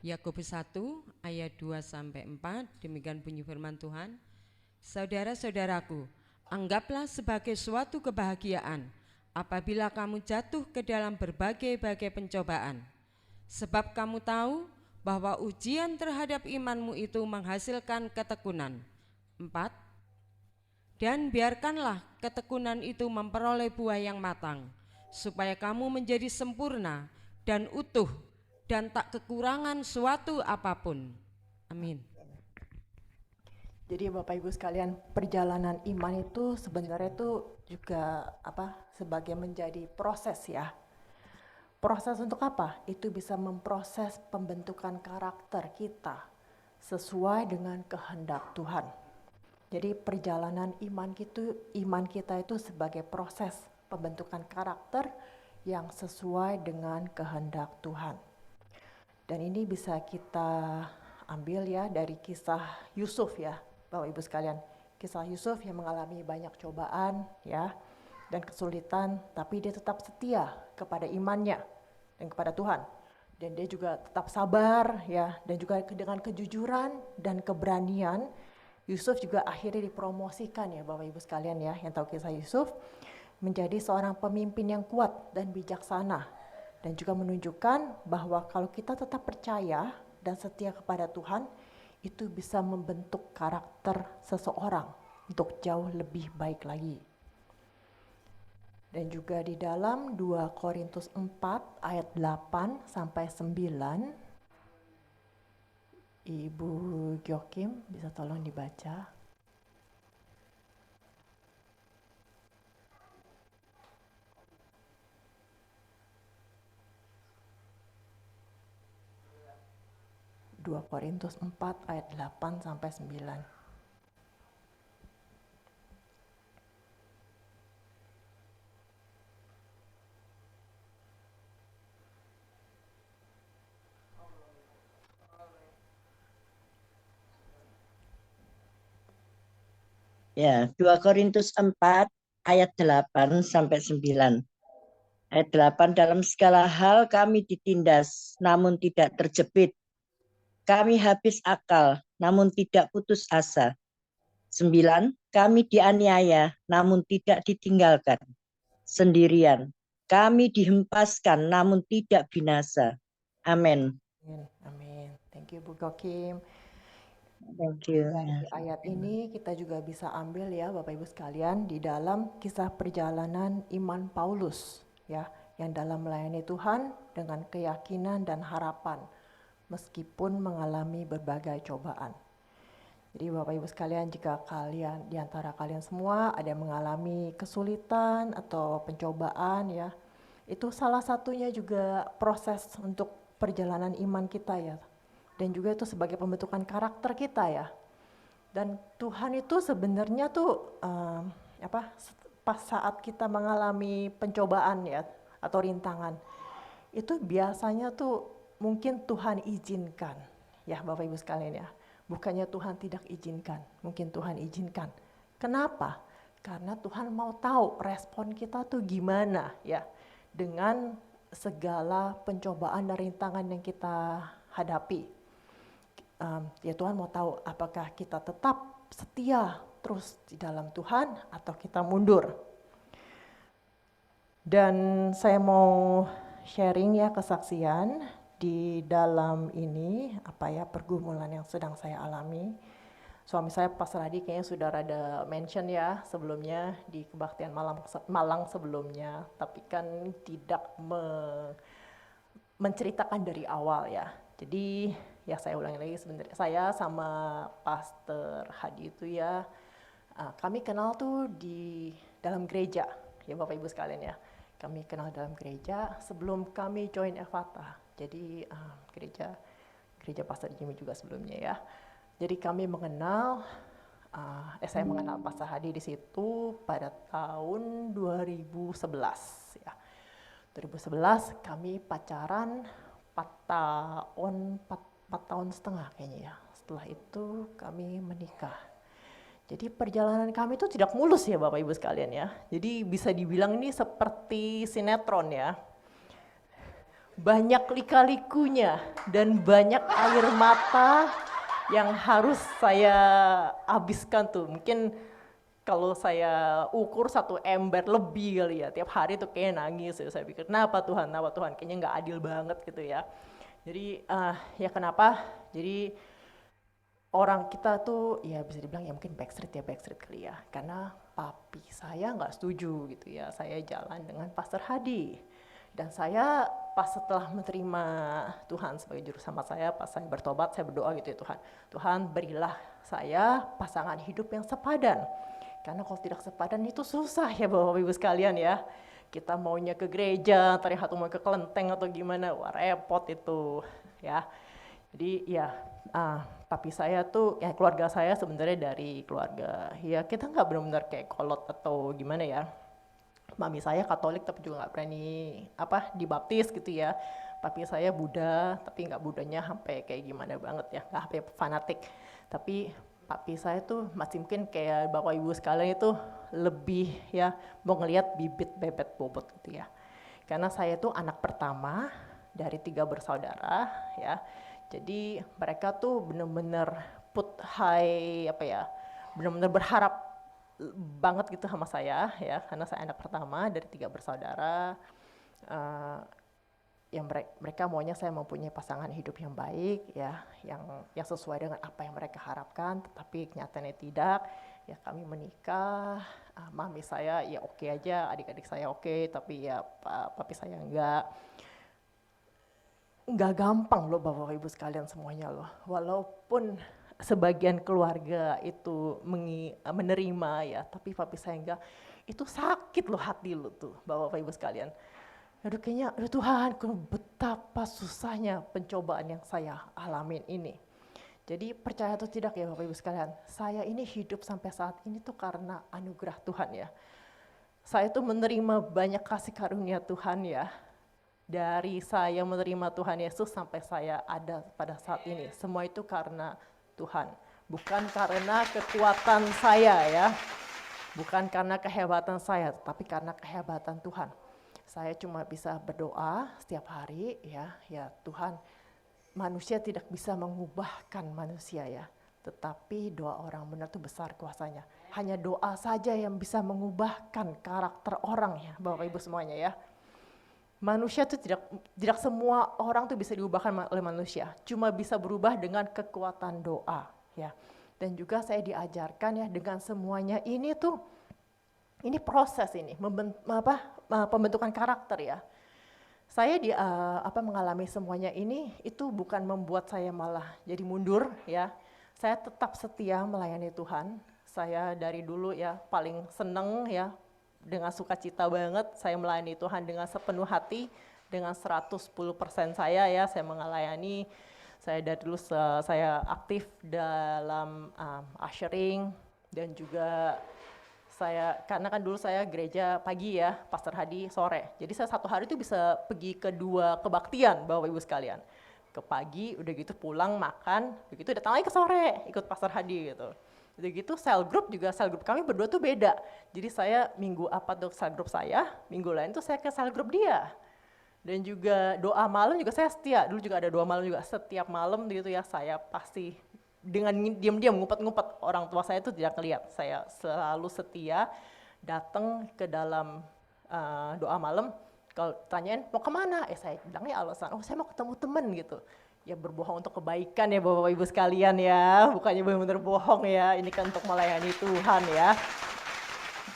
Yakobus 1 ayat 2 sampai 4, demikian bunyi firman Tuhan. Saudara-saudaraku, anggaplah sebagai suatu kebahagiaan apabila kamu jatuh ke dalam berbagai-bagai pencobaan. Sebab kamu tahu bahwa ujian terhadap imanmu itu menghasilkan ketekunan. 4. Dan biarkanlah ketekunan itu memperoleh buah yang matang, supaya kamu menjadi sempurna dan utuh dan tak kekurangan suatu apapun. Amin. Jadi Bapak Ibu sekalian, perjalanan iman itu sebenarnya itu juga sebagai menjadi proses ya. Proses untuk apa? Itu bisa memproses pembentukan karakter kita sesuai dengan kehendak Tuhan. Jadi perjalanan iman kita itu sebagai proses pembentukan karakter yang sesuai dengan kehendak Tuhan. Dan ini bisa kita ambil ya dari kisah Yusuf ya, Bapak Ibu sekalian. Kisah Yusuf yang mengalami banyak cobaan ya. dan kesulitan, tapi dia tetap setia kepada imannya dan kepada Tuhan. Dan dia juga tetap sabar ya, dan juga dengan kejujuran dan keberanian, Yusuf juga akhirnya dipromosikan ya Bapak Ibu sekalian ya, yang tahu kisah Yusuf, menjadi seorang pemimpin yang kuat dan bijaksana. Dan juga menunjukkan bahwa kalau kita tetap percaya dan setia kepada Tuhan, itu bisa membentuk karakter seseorang untuk jauh lebih baik lagi. Dan juga di dalam 2 Korintus 4 ayat 8 sampai 9, Ibu Gyokim bisa tolong dibaca. Dua Korintus 4 ayat 8 sampai 9. Ya, 2 Korintus 4 ayat 8 sampai 9. Ayat 8, dalam segala hal kami ditindas, namun tidak terjepit. Kami habis akal, namun tidak putus asa. 9, kami dianiaya, namun tidak ditinggalkan sendirian. Kami dihempaskan, namun tidak binasa. Amin. Amin. Thank you Bu Gokim. Thank you. Dari ayat ini kita juga bisa ambil ya Bapak Ibu sekalian di dalam kisah perjalanan iman Paulus ya, yang dalam melayani Tuhan dengan keyakinan dan harapan meskipun mengalami berbagai cobaan. Jadi Bapak Ibu sekalian, jika kalian di antara kalian semua ada yang mengalami kesulitan atau pencobaan ya, itu salah satunya juga proses untuk perjalanan iman kita ya. Dan juga itu sebagai pembentukan karakter kita ya. Dan Tuhan itu sebenarnya tuh pas saat kita mengalami pencobaan ya atau rintangan, itu biasanya tuh mungkin Tuhan izinkan ya Bapak Ibu sekalian ya. Bukannya Tuhan tidak izinkan, mungkin Tuhan izinkan. Kenapa? Karena Tuhan mau tahu respon kita tuh gimana ya dengan segala pencobaan dan rintangan yang kita hadapi. Ya Tuhan mau tahu apakah kita tetap setia terus di dalam Tuhan atau kita mundur. Dan saya mau sharing ya kesaksian di dalam ini pergumulan yang sedang saya alami. Suami saya Pastor Hadi kayaknya sudah rada mention ya sebelumnya di kebaktian Malang sebelumnya, tapi kan tidak menceritakan dari awal ya. Jadi ya saya ulangi lagi, sebenarnya saya sama Pastor Hadi itu ya kami kenal tuh di dalam gereja ya Bapak Ibu sekalian ya. Kami kenal dalam gereja sebelum kami join Evata. Jadi gereja Pastor Jimmy juga sebelumnya ya. Jadi kami mengenal, saya mengenal Pastor Hadi di situ pada tahun 2011 ya. 2011 kami pacaran 4 tahun setengah kayaknya ya. Setelah itu kami menikah. Jadi perjalanan kami itu tidak mulus ya Bapak Ibu sekalian ya. Jadi bisa dibilang ini seperti sinetron ya. Banyak lika-likunya dan banyak air mata yang harus saya habiskan tuh. Mungkin kalau saya ukur 1 ember lebih kali ya. Tiap hari tuh kayak nangis ya. Saya pikir kenapa Tuhan, kayaknya nggak adil banget gitu ya. Jadi ya kenapa? Jadi orang kita tuh ya bisa dibilang ya mungkin backstreet kali ya. Karena papi saya nggak setuju gitu ya. Saya jalan dengan Pastor Hadi. Dan saya pas setelah menerima Tuhan sebagai juru selamat saya, pas saya bertobat, saya berdoa gitu ya Tuhan berilah saya pasangan hidup yang sepadan. Karena kalau tidak sepadan itu susah ya Bapak Ibu sekalian ya. Kita maunya ke gereja, terlihat mau ke kelenteng atau gimana, wah repot itu ya. Jadi ya papi saya tuh, ya keluarga saya sebenarnya dari keluarga, ya kita nggak benar-benar kayak kolot atau gimana ya. Mami saya Katolik tapi juga nggak berani dibaptis gitu ya. Papi saya Buddha tapi nggak Budanya sampai kayak gimana banget ya, nggak sampai fanatik. Tapi papi saya tuh masih mungkin kayak bapak ibu sekalian itu lebih ya mau ngelihat bibit bebet bobot gitu ya. Karena saya tuh anak pertama dari 3 bersaudara ya. Jadi mereka tuh bener-bener put high apa ya, bener-bener berharap banget gitu sama saya ya, karena saya anak pertama dari 3 bersaudara. Yang mereka maunya saya mempunyai pasangan hidup yang baik ya, yang sesuai dengan apa yang mereka harapkan, tetapi kenyataannya tidak. Ya kami menikah, mami saya ya oke aja, adik-adik saya oke, tapi ya papi saya enggak gampang loh Bapak Ibu sekalian semuanya loh. Walaupun sebagian keluarga itu menerima ya, tapi papi saya enggak. Itu sakit loh hati lo tuh Bapak Ibu sekalian. Aduh kayaknya, aduh Tuhan, betapa susahnya pencobaan yang saya alamin ini. Jadi percaya atau tidak ya Bapak Ibu sekalian, saya ini hidup sampai saat ini tuh karena anugerah Tuhan ya. Saya tuh menerima banyak kasih karunia Tuhan ya. Dari saya menerima Tuhan Yesus sampai saya ada pada saat ini. Semua itu karena Tuhan. Bukan karena kekuatan saya ya. Bukan karena kehebatan saya, tapi karena kehebatan Tuhan. Saya cuma bisa berdoa setiap hari ya Tuhan, manusia tidak bisa mengubahkan manusia ya, tetapi doa orang benar itu besar kuasanya. Hanya doa saja yang bisa mengubahkan karakter orang ya Bapak Ibu semuanya ya. Manusia itu tidak semua orang tuh bisa diubahkan oleh manusia, cuma bisa berubah dengan kekuatan doa ya. Dan juga saya diajarkan ya dengan semuanya ini tuh, ini proses ini, pembentukan karakter ya. Saya mengalami semuanya ini itu bukan membuat saya malah jadi mundur ya. Saya tetap setia melayani Tuhan. Saya dari dulu ya paling seneng ya, dengan sukacita banget saya melayani Tuhan dengan sepenuh hati, dengan 110% saya ya, saya melayani. Saya dari dulu saya aktif dalam ushering dan juga karena kan dulu saya gereja pagi ya, Pastor Hadi sore. Jadi saya satu hari itu bisa pergi ke 2 kebaktian Bapak Ibu sekalian. Ke pagi, udah gitu pulang makan, begitu datang lagi ke sore ikut Pastor Hadi gitu. Udah gitu cell group kami berdua tuh beda. Jadi saya minggu apa tuh cell group saya, minggu lain tuh saya ke cell group dia. Dan juga doa malam juga saya setia. Dulu juga ada doa malam juga, setiap malam gitu ya saya pasti dengan diam-diam ngumpet-ngumpet, orang tua saya itu tidak ngelihat. Saya selalu setia datang ke dalam doa malam. Kalau tanyain mau kemana? Saya bilangnya alasan, saya mau ketemu teman gitu. Ya berbohong untuk kebaikan ya Bapak Ibu sekalian ya, bukannya benar-benar bohong ya, ini kan untuk melayani Tuhan ya.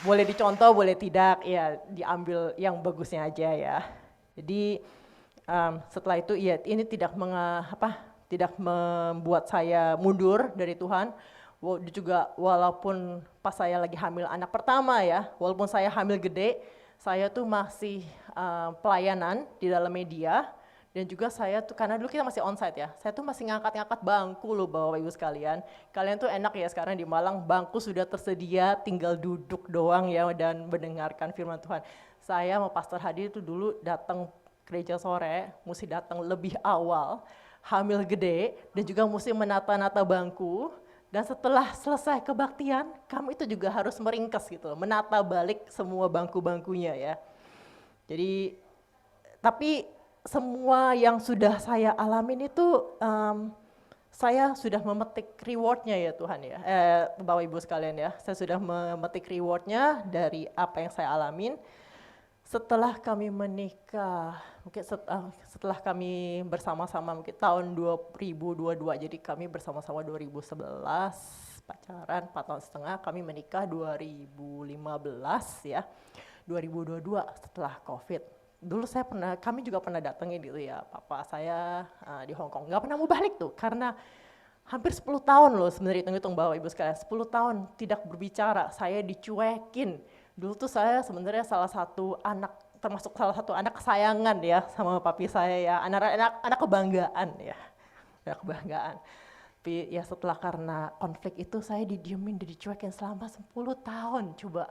Boleh dicontoh, boleh tidak, ya diambil yang bagusnya aja ya. Jadi setelah itu ya ini tidak membuat saya mundur dari Tuhan. Juga walaupun pas saya lagi hamil anak pertama ya, walaupun saya hamil gede, saya tuh masih pelayanan di dalam media. Dan juga saya tuh, karena dulu kita masih onsite ya, saya tuh masih ngangkat-ngangkat bangku loh Bapak Ibu sekalian. Kalian tuh enak ya sekarang di Malang, bangku sudah tersedia, tinggal duduk doang ya dan mendengarkan firman Tuhan. Saya sama Pastor Hadi itu dulu datang gereja sore, mesti datang lebih awal, hamil gede, dan juga mesti menata-nata bangku. Dan setelah selesai kebaktian, kami itu juga harus meringkas gitu, menata balik semua bangku-bangkunya ya. Jadi, tapi semua yang sudah saya alamin itu, saya sudah memetik rewardnya ya Tuhan ya, Bapak Ibu sekalian ya. Saya sudah memetik rewardnya dari apa yang saya alamin. Setelah kami menikah, mungkin setelah kami bersama-sama mungkin tahun 2022, jadi kami bersama-sama 2011, pacaran 4 tahun setengah, kami menikah 2015 ya, 2022 setelah COVID. Dulu kami juga pernah datengin gitu ya, papa saya di Hong Kong, nggak pernah mau balik tuh, karena hampir 10 tahun loh sebenarnya hitung-hitung Bapak Ibu sekalian, 10 tahun tidak berbicara, saya dicuekin. Dulu tuh saya sebenarnya termasuk salah satu anak kesayangan ya sama papi saya ya, anak kebanggaan ya, anak kebanggaan. Tapi ya setelah karena konflik itu saya didiemin, dicuekin selama 10 tahun, coba.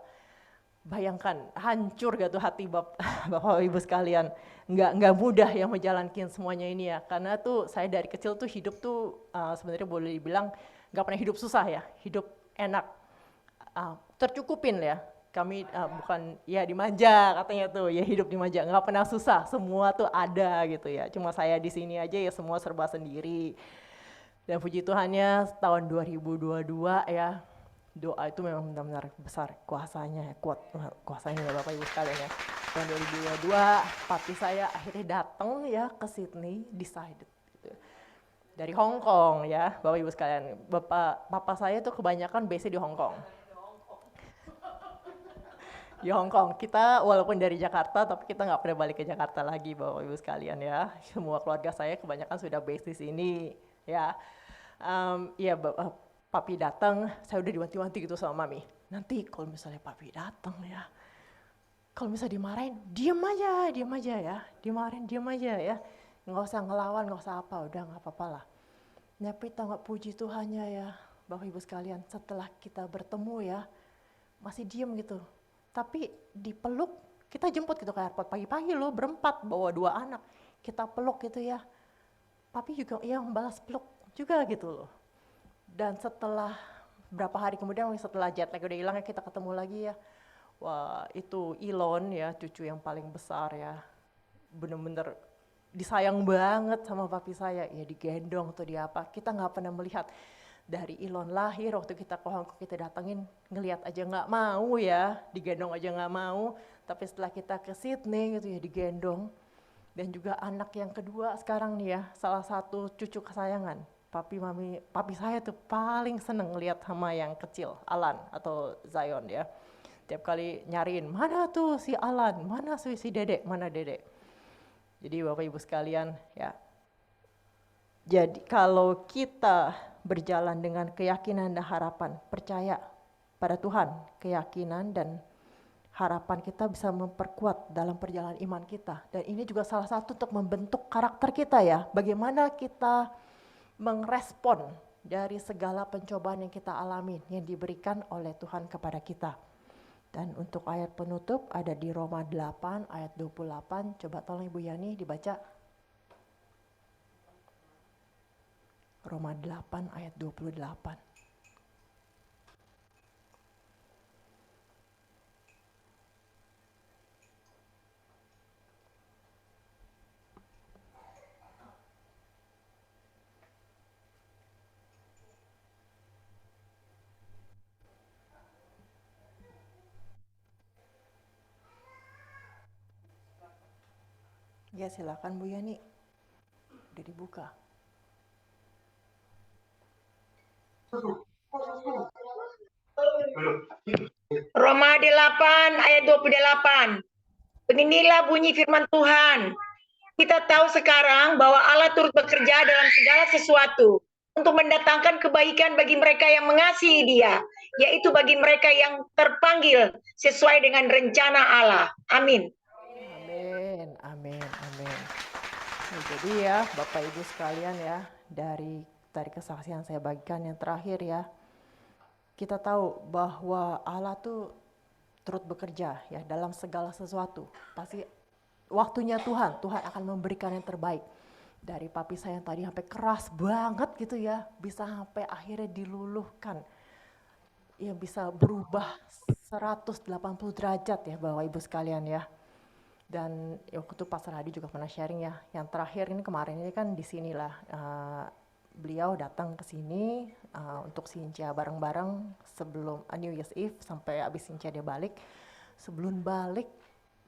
Bayangkan, hancur gak tuh hati Bapak Ibu sekalian. Nggak mudah ya menjalankan semuanya ini ya. Karena tuh saya dari kecil tuh hidup tuh sebenarnya boleh dibilang nggak pernah hidup susah ya, hidup enak, tercukupin ya. Kami bukan ya dimanja katanya tuh, ya hidup dimanja, nggak pernah susah, semua tuh ada gitu ya. Cuma saya di sini aja ya semua serba sendiri. Dan puji Tuhannya tahun 2022 ya, doa itu memang benar-benar besar kuasanya, kuat kuasanya ya Bapak Ibu sekalian ya. Tahun 2022 papi saya akhirnya datang ya ke Sydney, decided gitu. Dari Hong Kong ya Bapak Ibu sekalian. Papa saya tuh kebanyakan base di Hong Kong. Di Hong Kong, kita walaupun dari Jakarta, tapi kita nggak pernah balik ke Jakarta lagi, Bapak Ibu sekalian ya. Semua keluarga saya kebanyakan sudah base di sini, ya. Ya, papi datang, saya udah diwanti-wanti gitu sama mami. Nanti kalau misalnya papi datang ya, kalau misalnya dimarahin, diem aja ya. Dimarahin, diem aja ya. Nggak usah ngelawan, nggak usah apa, udah nggak apa-apa lah. Tapi nggak puji Tuhannya ya, Bapak Ibu sekalian, setelah kita bertemu ya, masih diem gitu. Tapi dipeluk, kita jemput gitu ke airport pagi-pagi loh, berempat bawa 2 anak, kita peluk gitu ya. Papi juga yang balas peluk juga gitu loh. Dan setelah berapa hari kemudian, setelah jet lag udah hilang ya, kita ketemu lagi ya. Wah itu Elon ya, cucu yang paling besar ya, bener-bener disayang banget sama papi saya, ya digendong atau di apa, kita nggak pernah melihat. Dari Elon lahir, waktu kita ke Hong Kong kita datengin, ngelihat aja nggak mau ya, digendong aja nggak mau. Tapi setelah kita ke Sydney gitu ya digendong. Dan juga anak yang kedua sekarang nih ya, salah satu cucu kesayangan. Papi saya tuh paling seneng ngelihat sama yang kecil, Alan atau Zion ya. Tiap kali nyariin, mana tuh si Alan, mana si Dedek, mana Dedek. Jadi Bapak Ibu sekalian ya, jadi kalau kita berjalan dengan keyakinan dan harapan, percaya pada Tuhan, keyakinan dan harapan kita bisa memperkuat dalam perjalanan iman kita. Dan ini juga salah satu untuk membentuk karakter kita ya, bagaimana kita merespon dari segala pencobaan yang kita alami, yang diberikan oleh Tuhan kepada kita. Dan untuk ayat penutup ada di Roma 8 ayat 28, coba tolong Ibu Yani dibaca. Roma 8 ayat 28. Ya silakan Bu Yani, udah dibuka. Roma 8 ayat 28. Beginilah bunyi firman Tuhan. Kita tahu sekarang bahwa Allah turut bekerja dalam segala sesuatu untuk mendatangkan kebaikan bagi mereka yang mengasihi Dia, yaitu bagi mereka yang terpanggil sesuai dengan rencana Allah. Amin. Amin, amin, amin. Nah, jadi ya Bapak Ibu sekalian ya, dari kesaksian saya bagikan yang terakhir ya, kita tahu bahwa Allah tuh turut bekerja ya dalam segala sesuatu. Pasti waktunya Tuhan akan memberikan yang terbaik. Dari papi saya yang tadi sampai keras banget gitu ya, bisa sampai akhirnya diluluhkan. Ya bisa berubah 180 derajat ya Bapak Ibu sekalian ya. Dan waktu itu Pastor Hadi juga pernah sharing ya, yang terakhir ini kemarin ini kan di sinilah beliau datang ke sini untuk Sincia bareng-bareng sebelum New Year's Eve sampai habis Sincia dia balik. Sebelum balik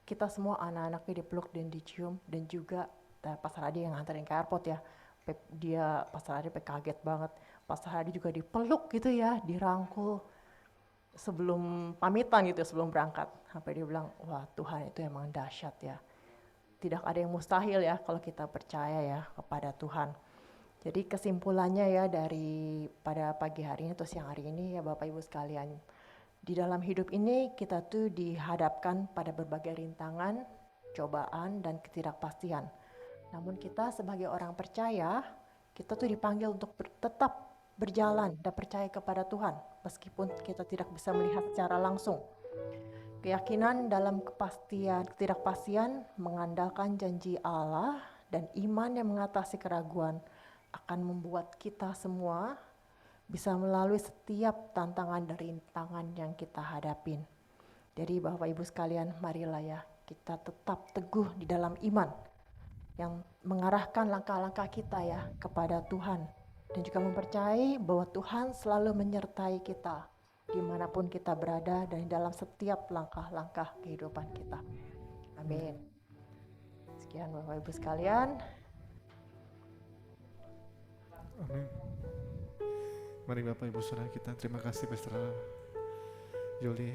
kita semua anak-anaknya dipeluk dan dicium, dan juga Pastor Hadi yang nganterin ke airport ya. Pastor Hadi kaget banget. Pastor Hadi juga dipeluk gitu ya, dirangkul sebelum pamitan gitu, sebelum berangkat. Sampai dia bilang, wah Tuhan itu emang dahsyat ya. Tidak ada yang mustahil ya kalau kita percaya ya kepada Tuhan. Jadi kesimpulannya ya dari pada pagi hari ini atau siang hari ini ya Bapak Ibu sekalian, di dalam hidup ini kita tuh dihadapkan pada berbagai rintangan, cobaan dan ketidakpastian. Namun kita sebagai orang percaya, kita tuh dipanggil untuk tetap berjalan dan percaya kepada Tuhan meskipun kita tidak bisa melihat secara langsung. Keyakinan dalam ketidakpastian mengandalkan janji Allah dan iman yang mengatasi keraguan akan membuat kita semua bisa melalui setiap tantangan dan rintangan yang kita hadapin. Jadi Bapak Ibu sekalian, marilah ya kita tetap teguh di dalam iman yang mengarahkan langkah-langkah kita ya kepada Tuhan, dan juga mempercayai bahwa Tuhan selalu menyertai kita dimanapun kita berada dan dalam setiap langkah-langkah kehidupan kita. Amin. Sekian Bapak Ibu sekalian. Amin. Mari Bapak Ibu Saudara kita, terima kasih Pastor Yuli.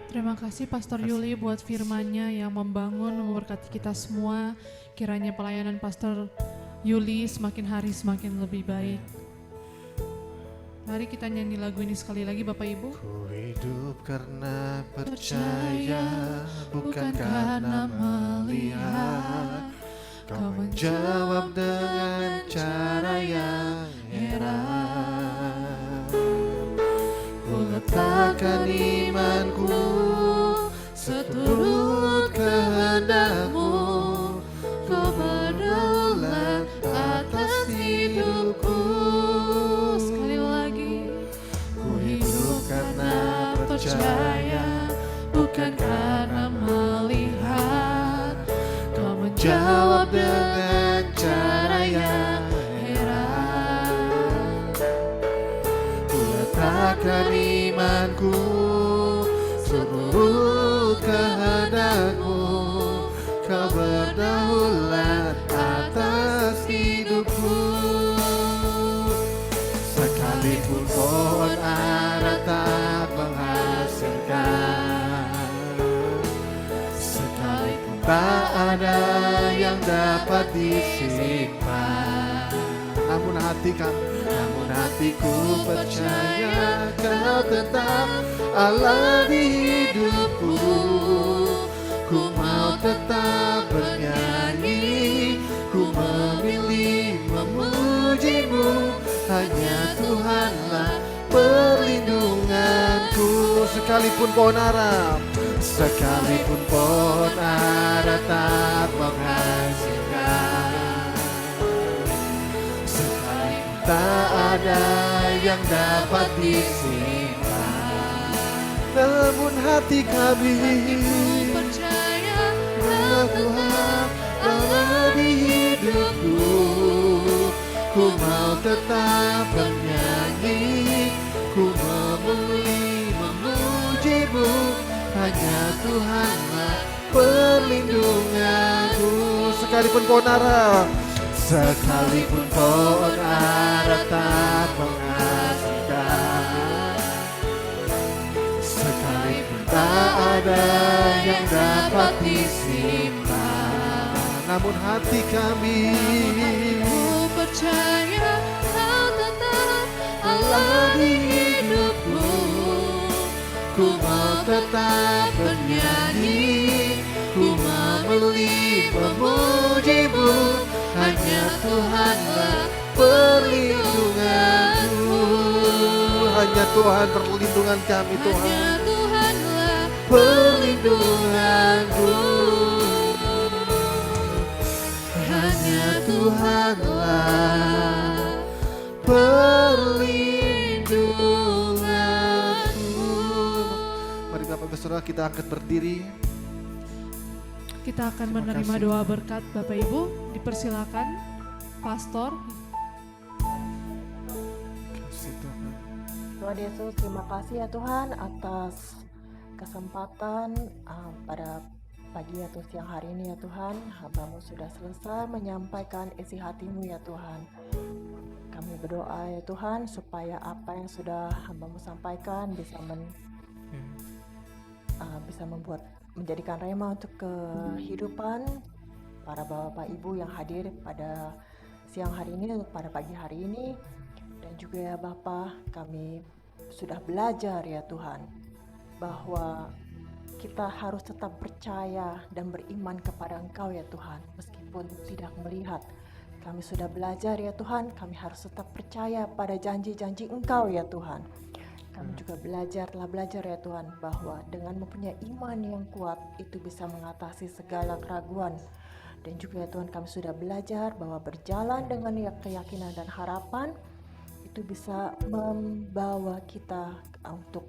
Terima kasih Pastor Yuli buat firman-Nya yang membangun, memberkati kita semua. Kiranya pelayanan Pastor Yuli semakin hari semakin lebih baik. Mari kita nyanyi lagu ini sekali lagi Bapak Ibu. Ku hidup karena percaya, bukan karena melihat. Kau menjawab dengan cara yang heran. Ku letakkan imanku seturut kehendak-Mu. Kau berdaulat atas hidupku. Sekali lagi. Ku hidup karena percaya, bukan karena melihat. Kau menjawab dengan cara yang heran. Ku letakkan imanku seluruh kehendak-Mu. Kau berdaulat atas hidupku. Sekalipun pohon ara tak menghasilkan, sekalipun tak ada yang dapat disimpan, namun hatiku percaya Kau tetap Allah di hidupku. Ku mau tetap bernyanyi, ku memilih memuji-Mu. Hanya Tuhanlah perlindunganku. Sekalipun pohon ara, sekalipun pohon ara tak menghasilkan, sekalipun tak ada yang dapat disimpan, namun hati kami percaya Kau Tuhan Allah di hidupku. Ku mau tetap bernyanyi, ku memulih memuji-Mu. Hanya Tuhanlah perlindunganku. Sekalipun pohon ara, sekalipun pohon ara tak menghasilkan, sekalipun tak ada yang dapat disimpan, namun hati kami percaya Kau tetap Allah di hidupku. Ku mau tetap bernyanyi, ku memulih memuji-Mu. Hanya Tuhanlah perlindunganku. hanya Tuhan perlindungan kami Tuhan. Hanya Tuhanlah perlindunganku. Hanya Tuhanlah perlindunganku. Mari Bapak Ibu Saudara kita angkat berdiri. Kita akan menerima doa berkat Bapak Ibu. Dipersilakan Pastor. Tuhan Yesus, terima kasih ya Tuhan atas kesempatan pada pagi atau siang hari ini ya Tuhan. Hamba-Mu sudah selesai menyampaikan isi hati-Mu ya Tuhan. Kami berdoa ya Tuhan supaya apa yang sudah Hamba-Mu sampaikan bisa membuat menjadikan rema untuk kehidupan para bapak ibu yang hadir pada siang hari ini, pada pagi hari ini. Dan juga ya Bapa, kami sudah belajar ya Tuhan bahwa kita harus tetap percaya dan beriman kepada Engkau ya Tuhan, meskipun tidak melihat. Kami sudah belajar ya Tuhan, kami harus tetap percaya pada janji-janji Engkau ya Tuhan. Kami juga telah belajar ya Tuhan bahwa dengan mempunyai iman yang kuat itu bisa mengatasi segala keraguan Dan juga ya Tuhan, kami sudah belajar bahwa berjalan dengan keyakinan dan harapan itu bisa membawa kita untuk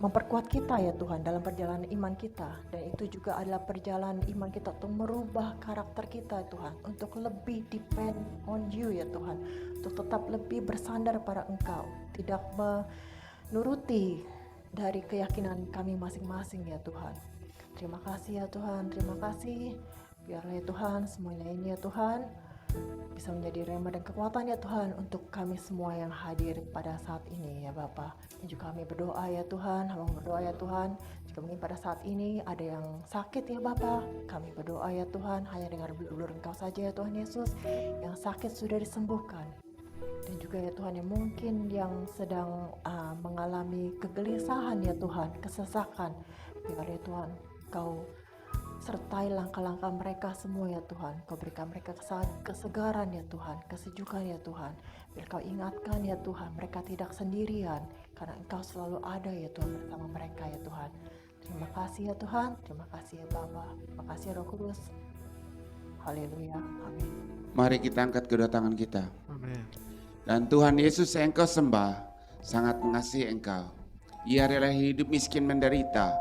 memperkuat kita ya Tuhan dalam perjalanan iman kita. Dan itu juga adalah perjalanan iman kita untuk merubah karakter kita Tuhan, untuk lebih depend on you ya Tuhan, untuk tetap lebih bersandar pada Engkau, tidak menuruti dari keyakinan kami masing-masing ya Tuhan. Terima kasih ya Tuhan, terima kasih. Biarlah ya Tuhan semuanya ini ya Tuhan bisa menjadi rema dan kekuatan ya Tuhan untuk kami semua yang hadir pada saat ini ya Bapa. Dan juga kami berdoa ya Tuhan, hamba berdoa ya Tuhan, jika mungkin pada saat ini ada yang sakit ya Bapa, kami berdoa ya Tuhan, hanya dengan ulur Engkau saja ya Tuhan Yesus, yang sakit sudah disembuhkan. Dan juga ya Tuhan, yang mungkin yang sedang mengalami kegelisahan ya Tuhan, kesesakan, biar ya Tuhan Kau sertai langkah-langkah mereka semua ya Tuhan. Kau berikan mereka kesegaran ya Tuhan, kesejukan ya Tuhan. Biar Kau ingatkan ya Tuhan, mereka tidak sendirian, karena Engkau selalu ada ya Tuhan bersama mereka ya Tuhan. Terima kasih ya Tuhan, terima kasih ya Bapa, terima kasih ya Roh Kudus. Haleluya, amin. Mari kita angkat kedua tangan kita. Amin. Dan Tuhan Yesus yang Engkau sembah sangat mengasihi Engkau. Ia rela hidup miskin menderita,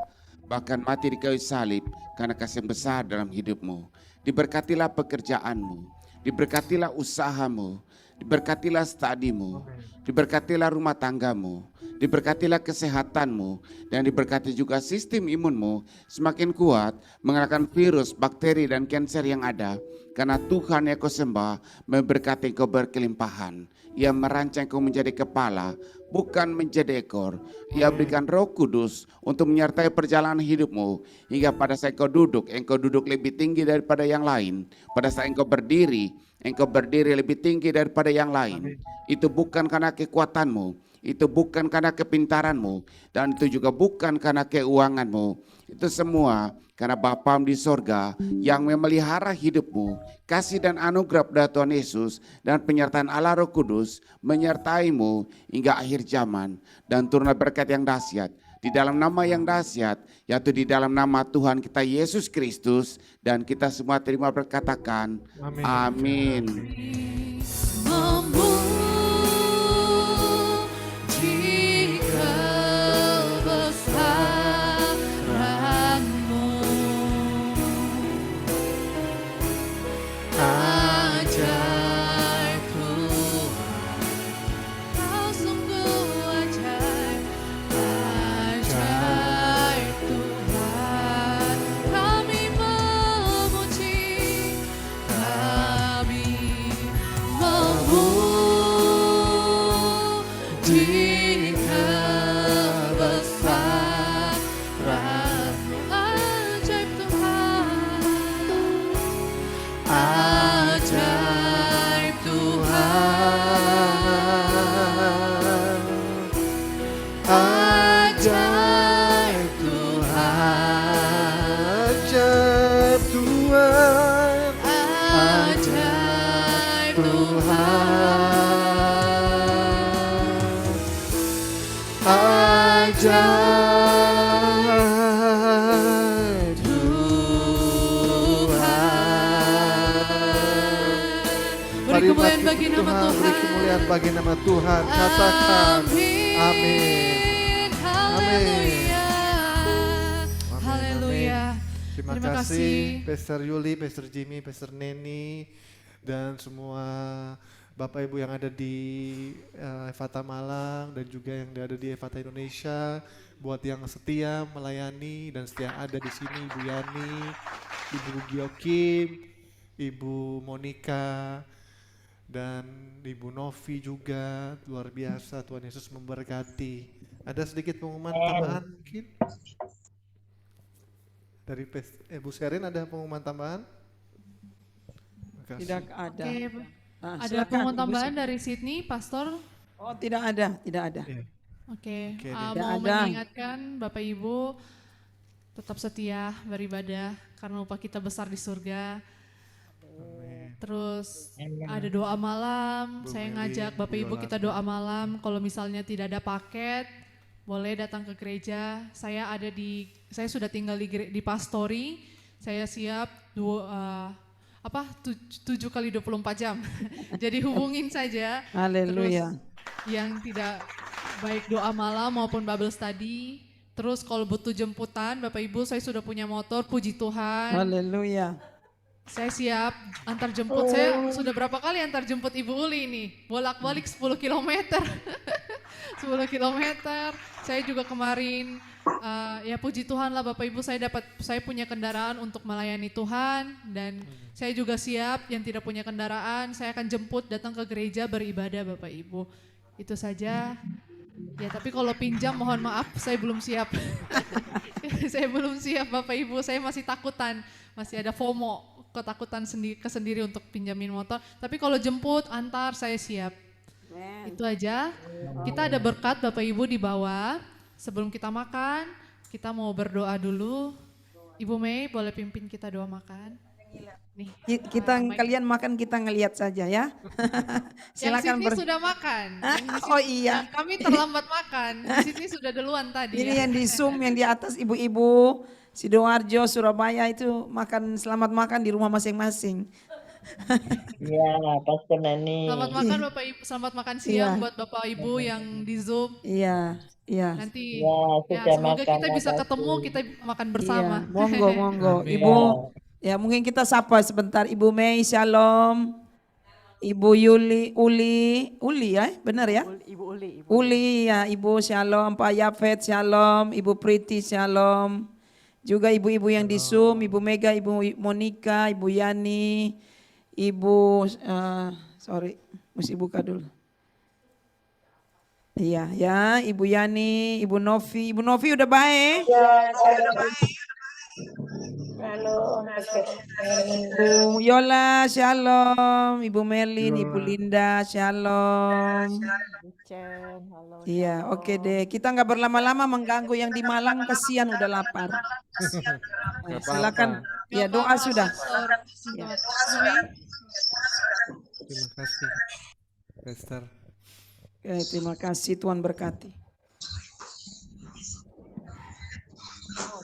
bahkan mati di kayu salib karena kasih besar dalam hidupmu. Diberkatilah pekerjaanmu, diberkatilah usahamu, diberkatilah studimu, diberkatilah rumah tanggamu, diberkatilah kesehatanmu, dan diberkati juga sistem imunmu semakin kuat mengalahkan virus, bakteri, dan kanker yang ada. Karena Tuhan yang kau sembah memberkati kau berkelimpahan. Ia merancang kau menjadi kepala, bukan menjadi ekor. Ia berikan Roh Kudus untuk menyertai perjalanan hidupmu. Hingga pada saat engkau duduk lebih tinggi daripada yang lain. Pada saat engkau berdiri lebih tinggi daripada yang lain. Itu bukan karena kekuatanmu, itu bukan karena kepintaranmu, dan itu juga bukan karena keuanganmu. Itu semua karena Bapamu di sorga yang memelihara hidupmu. Kasih dan anugerah dari Tuhan Yesus dan penyertaan Allah Roh Kudus menyertaimu hingga akhir zaman. Dan turunlah berkat yang dahsyat di dalam nama yang dahsyat, yaitu di dalam nama Tuhan kita Yesus Kristus. Dan kita semua terima berkatakan amin. Kemuliaan bagi nama Tuhan. Katakan amin. Haleluya. Haleluya. Terima kasih Pastor Yuli, Pastor Jimmy, Pastor Neni, dan semua Bapak Ibu yang ada di Efata Malang dan juga yang ada di Efata Indonesia. Buat yang setia melayani dan setia ada di sini, Ibu Yani, Ibu Giokim, Ibu Monica, dan Ibu Novi juga. Luar biasa, Tuhan Yesus memberkati. Ada sedikit pengumuman tambahan mungkin? Dari Bu Sherin ada pengumuman tambahan? Tidak ada. Oke, ada silakan, pengumuman Ibu tambahan dari Sydney, Pastor? Oh, tidak ada, tidak ada. Oke, Tidak mau ada. mengingatkan Bapak Ibu tetap setia beribadah karena upah kita besar di surga. Terus ada doa malam, saya ngajak Bapak Ibu kita doa malam. Kalau misalnya tidak ada paket, boleh datang ke gereja. Saya sudah tinggal di Pastori. Saya siap 7 kali 24 jam. Jadi hubungin saja. Haleluya. Terus yang tidak baik doa malam maupun Bible study. Terus kalau butuh jemputan, Bapak Ibu saya sudah punya motor, puji Tuhan. Haleluya. Saya siap antar jemput. Saya sudah berapa kali antar jemput Ibu Uli ini. Bolak-balik 10 km. 10 km. Saya juga kemarin, ya puji Tuhan lah Bapak Ibu, saya punya kendaraan untuk melayani Tuhan. Dan saya juga siap yang tidak punya kendaraan, saya akan jemput datang ke gereja beribadah Bapak Ibu. Itu saja. Ya tapi kalau pinjam mohon maaf, saya belum siap. Saya belum siap Bapak Ibu, saya masih takutan. Masih ada FOMO, ketakutan kesendiri untuk pinjamin motor. Tapi kalau jemput, antar, saya siap. Itu aja. Kita ada berkat Bapak Ibu di bawah. Sebelum kita makan, kita mau berdoa dulu. Ibu Mei boleh pimpin kita doa makan. Nih, Kalian makan, kita ngelihat saja ya. Silakan. Yang Sydney sudah makan. Oh iya. Kami terlambat makan. Di sini sudah duluan tadi. Ini ya. yang di Zoom, yang di atas ibu-ibu Sidoarjo, Surabaya itu makan, selamat makan di rumah masing-masing. Iya, Pastor Nani. Selamat makan Bapak Ibu, selamat makan siang buat Bapak Ibu yang di Zoom. Iya, iya. Nanti ya, semoga kita bisa ketemu, kita makan bersama. Iya, monggo. Ibu, ya mungkin kita sapa sebentar. Ibu Mei, shalom. Ibu Uli ya, benar ya? Ibu Uli. Uli ya, Ibu shalom. Pak Yafet shalom. Ibu Priti shalom. Juga ibu-ibu yang di Zoom, Ibu Mega, Ibu Monica, Ibu Yani, Ibu, mesti buka dulu. Iya ya, Ibu Yani, Ibu Novi udah baik? Ya, saya udah baik. Halo, Ibu Yola, shalom. Ibu Merlin, Ibu Linda, shalom. Iya, oke deh. Kita nggak berlama-lama mengganggu yang di Malang, kasihan udah lapar. Nah, silakan. Ya, doa sudah. Ya. Terima kasih, Pastor. Terima kasih, Tuhan berkati.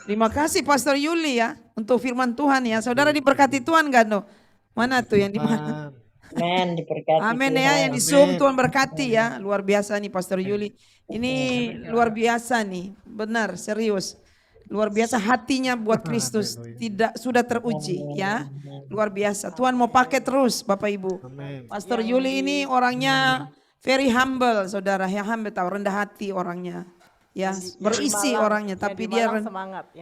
Terima kasih Pastor Yuli ya untuk firman Tuhan ya. Saudara diberkati Tuhan kan no? Mana tuh yang di mana? Amin, diberkati. Amin ya, yang di Zoom Tuhan berkati ya. Luar biasa nih Pastor Yuli. Ini luar biasa nih, benar serius. Luar biasa hatinya buat Kristus sudah teruji ya. Luar biasa. Tuhan mau pakai terus Bapak Ibu. Pastor Yuli ini orangnya very humble, saudara. Ya humble tahu, rendah hati orangnya. Ya, berisi orangnya, tapi dia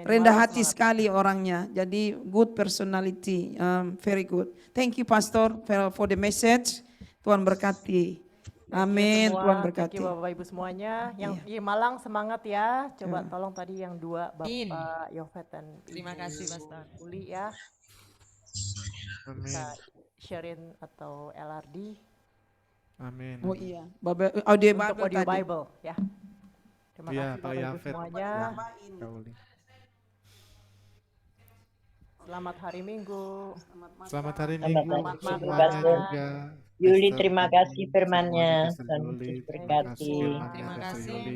rendah hati sekali orangnya. Jadi good personality, very good. Thank you Pastor for the message. Tuhan berkati. Amin. Tuhan berkati. Thank you Bapak Ibu semuanya. Yang di Malang semangat ya. Coba tolong tadi yang dua Bapak Yofet dan Terima kasih Pastor Uli ya. Amin. Bisa sharein atau LRD. Amin. Oh iya, audio Bible ya. Terima kasih Bapak Ibu semuanya. Selamat hari Minggu. Selamat hari Minggu. Selamat juga. Yuli, terima kasih firman-Nya. Dan berkati. Terima kasih.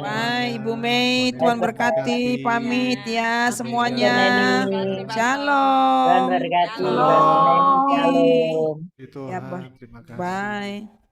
Bye Ibu Mei, Tuhan berkati. Pamit ya semuanya. Shalom. Tuhan berkati. Shalom. Itu Ya, terima kasih. bye.